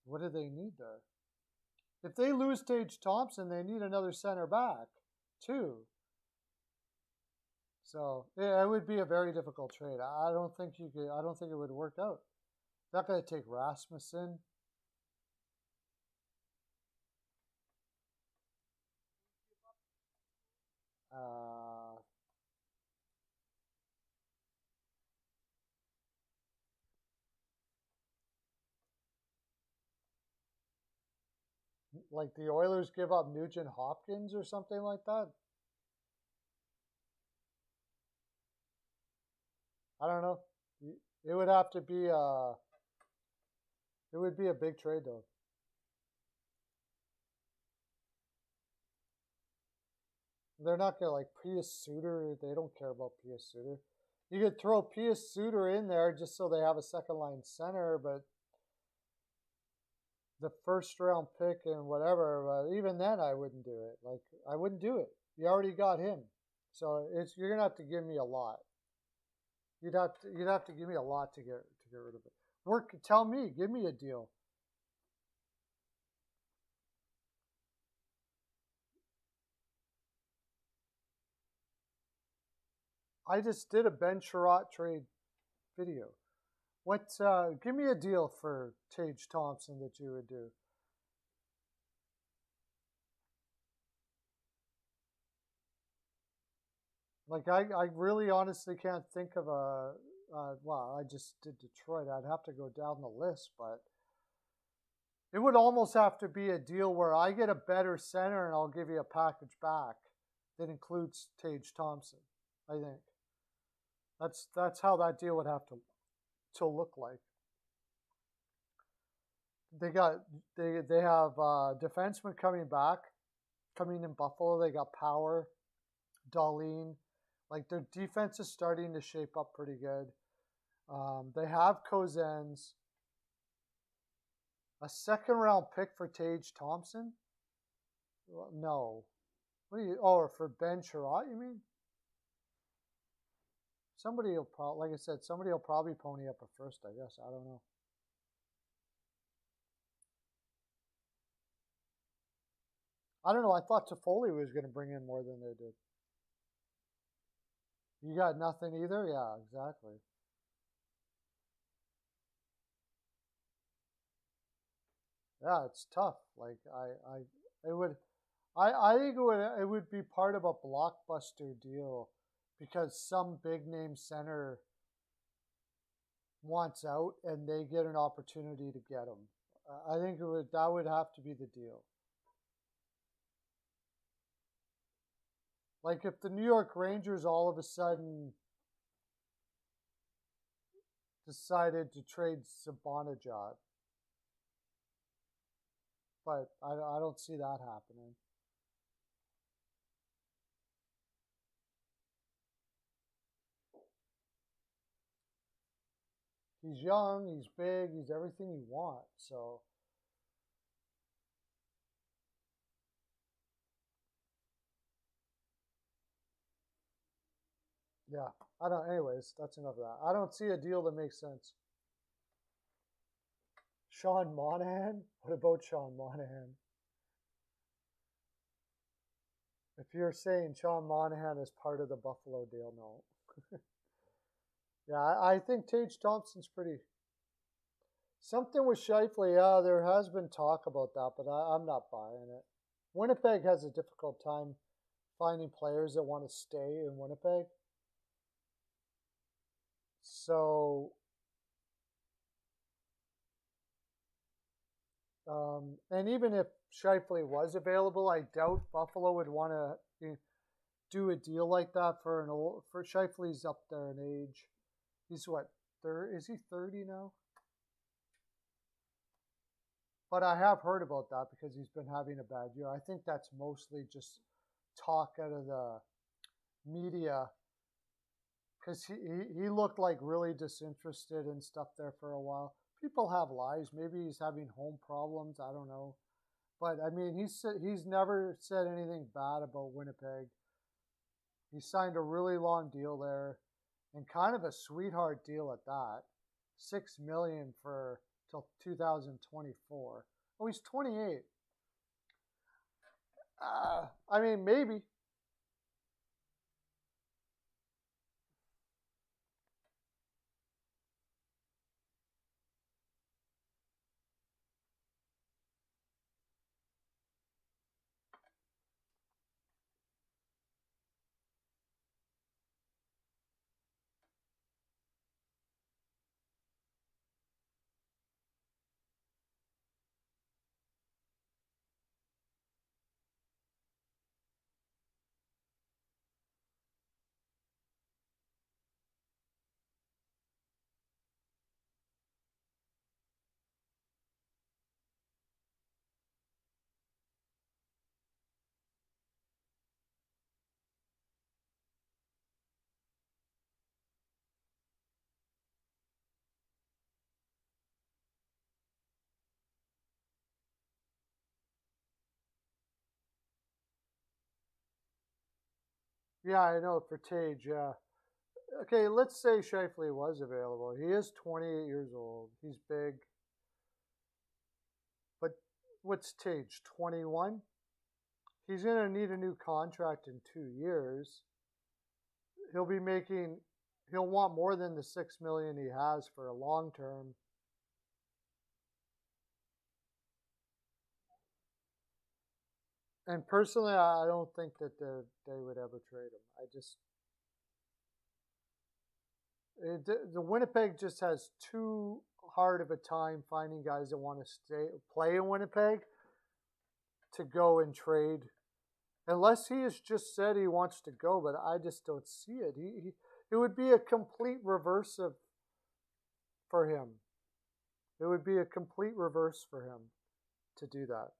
what do they need there? If they lose Tage Thompson, they need another center back, too. So yeah, it would be a very difficult trade. I don't think it would work out. Not going to take Rasmussen. Like the Oilers give up Nugent Hopkins or something like that. I don't know. It would have to be it would be a big trade though. They're not gonna like Pius Suter. They don't care about Pius Suter. You could throw Pius Suter in there just so they have a second line center, but the first round pick and whatever. But even then, I wouldn't do it. Like I wouldn't do it. You already got him, so you're gonna have to give me a lot. You'd have to give me a lot to get rid of it. Tell me, give me a deal. I just did a Ben Sherratt trade video. Give me a deal for Tage Thompson that you would do. Like I really honestly can't think of well, I just did Detroit. I'd have to go down the list, but it would almost have to be a deal where I get a better center and I'll give you a package back that includes Tage Thompson. I think that's how that deal would have to look like. They have defensemen coming in Buffalo. They got Power, Darlene. Like their defense is starting to shape up pretty good. They have Cousins. A second round pick for Tage Thompson? Well, no. What do you? Oh, for Ben Sherratt, you mean? Somebody will probably, like I said, somebody will probably pony up a first. I guess I don't know. I don't know. I thought Toffoli was going to bring in more than they did. You got nothing either? Yeah, exactly. Yeah, it's tough. Like I think it would be part of a blockbuster deal because some big name center wants out and they get an opportunity to get him. I think that would have to be the deal. Like if the New York Rangers all of a sudden decided to trade Zibanejad, but I don't see that happening. He's young, he's big, he's everything you want. So yeah, I don't. Anyways, that's enough of that. I don't see a deal that makes sense. Sean Monahan? What about Sean Monahan? If you're saying Sean Monahan is part of the Buffalo deal, no. Yeah, I think Tage Thompson's pretty. Something with Scheifele, yeah, there has been talk about that, but I'm not buying it. Winnipeg has a difficult time finding players that want to stay in Winnipeg. So And even if Scheifele was available, I doubt Buffalo would want to do a deal like that for an old. For Scheifele's up there in age. He's what? Is he 30 now? But I have heard about that because he's been having a bad year. I think that's mostly just talk out of the media because he looked like really disinterested and stuff there for a while. People have lives. Maybe he's having home problems. I don't know. But I mean, he's never said anything bad about Winnipeg. He signed a really long deal there, and kind of a sweetheart deal at that. $6 million for till 2024. Oh, he's 28. I mean, maybe. Yeah, I know for Tage. Yeah. Okay, let's say Scheifele was available. He is 28 years old. He's big. But what's Tage? 21? He's going to need a new contract in 2 years. He'll be making, he'll want more than the $6 million he has for a long term. And personally, I don't think that they would ever trade him. The Winnipeg just has too hard of a time finding guys that want to play in Winnipeg to go and trade, unless he has just said he wants to go. But I just don't see it. It would be a complete reverse for him. It would be a complete reverse for him to do that.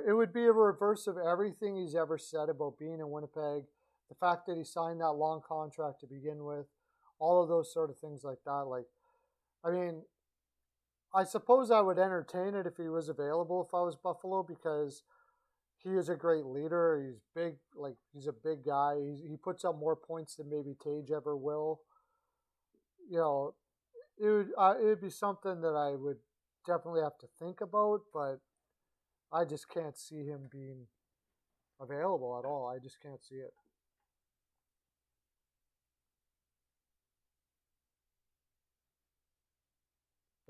It would be a reverse of everything he's ever said about being in Winnipeg. The fact that he signed that long contract to begin with, all of those sort of things like that. Like, I mean, I suppose I would entertain it if he was available if I was Buffalo, because he is a great leader. He's big, like he's a big guy. He puts up more points than maybe Tage ever will. You know, it would be something that I would definitely have to think about, but I just can't see him being available at all. I just can't see it.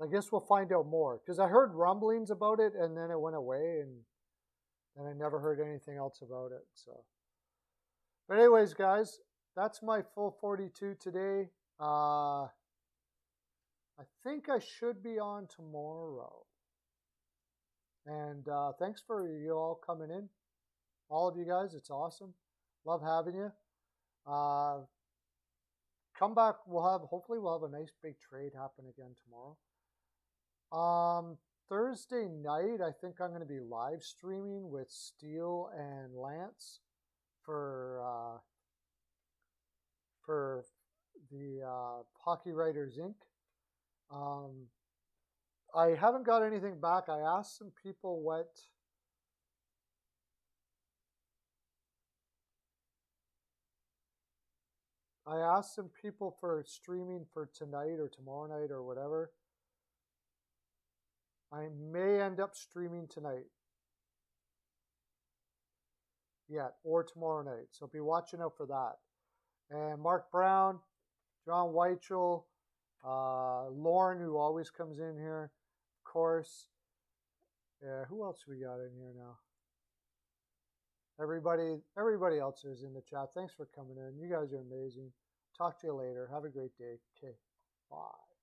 I guess we'll find out more because I heard rumblings about it and then it went away and I never heard anything else about it. So, but anyways, guys, that's my full 42 today. I think I should be on tomorrow. And thanks for you all coming in. All of you guys, it's awesome. Love having you. Come back. Hopefully we'll have a nice big trade happen again tomorrow. Thursday night, I think I'm going to be live streaming with Steele and Lance for the Hockey Writers Inc. I haven't got anything back. I asked some people what for streaming for tonight or tomorrow night or whatever. I may end up streaming tonight. Yeah, or tomorrow night. So be watching out for that. And Mark Brown, John Weichel, Lauren, who always comes in here, of course. Yeah, who else we got in here now? Everybody else is in the chat. Thanks for coming in. You guys are amazing. Talk to you later. Have a great day. Okay, bye.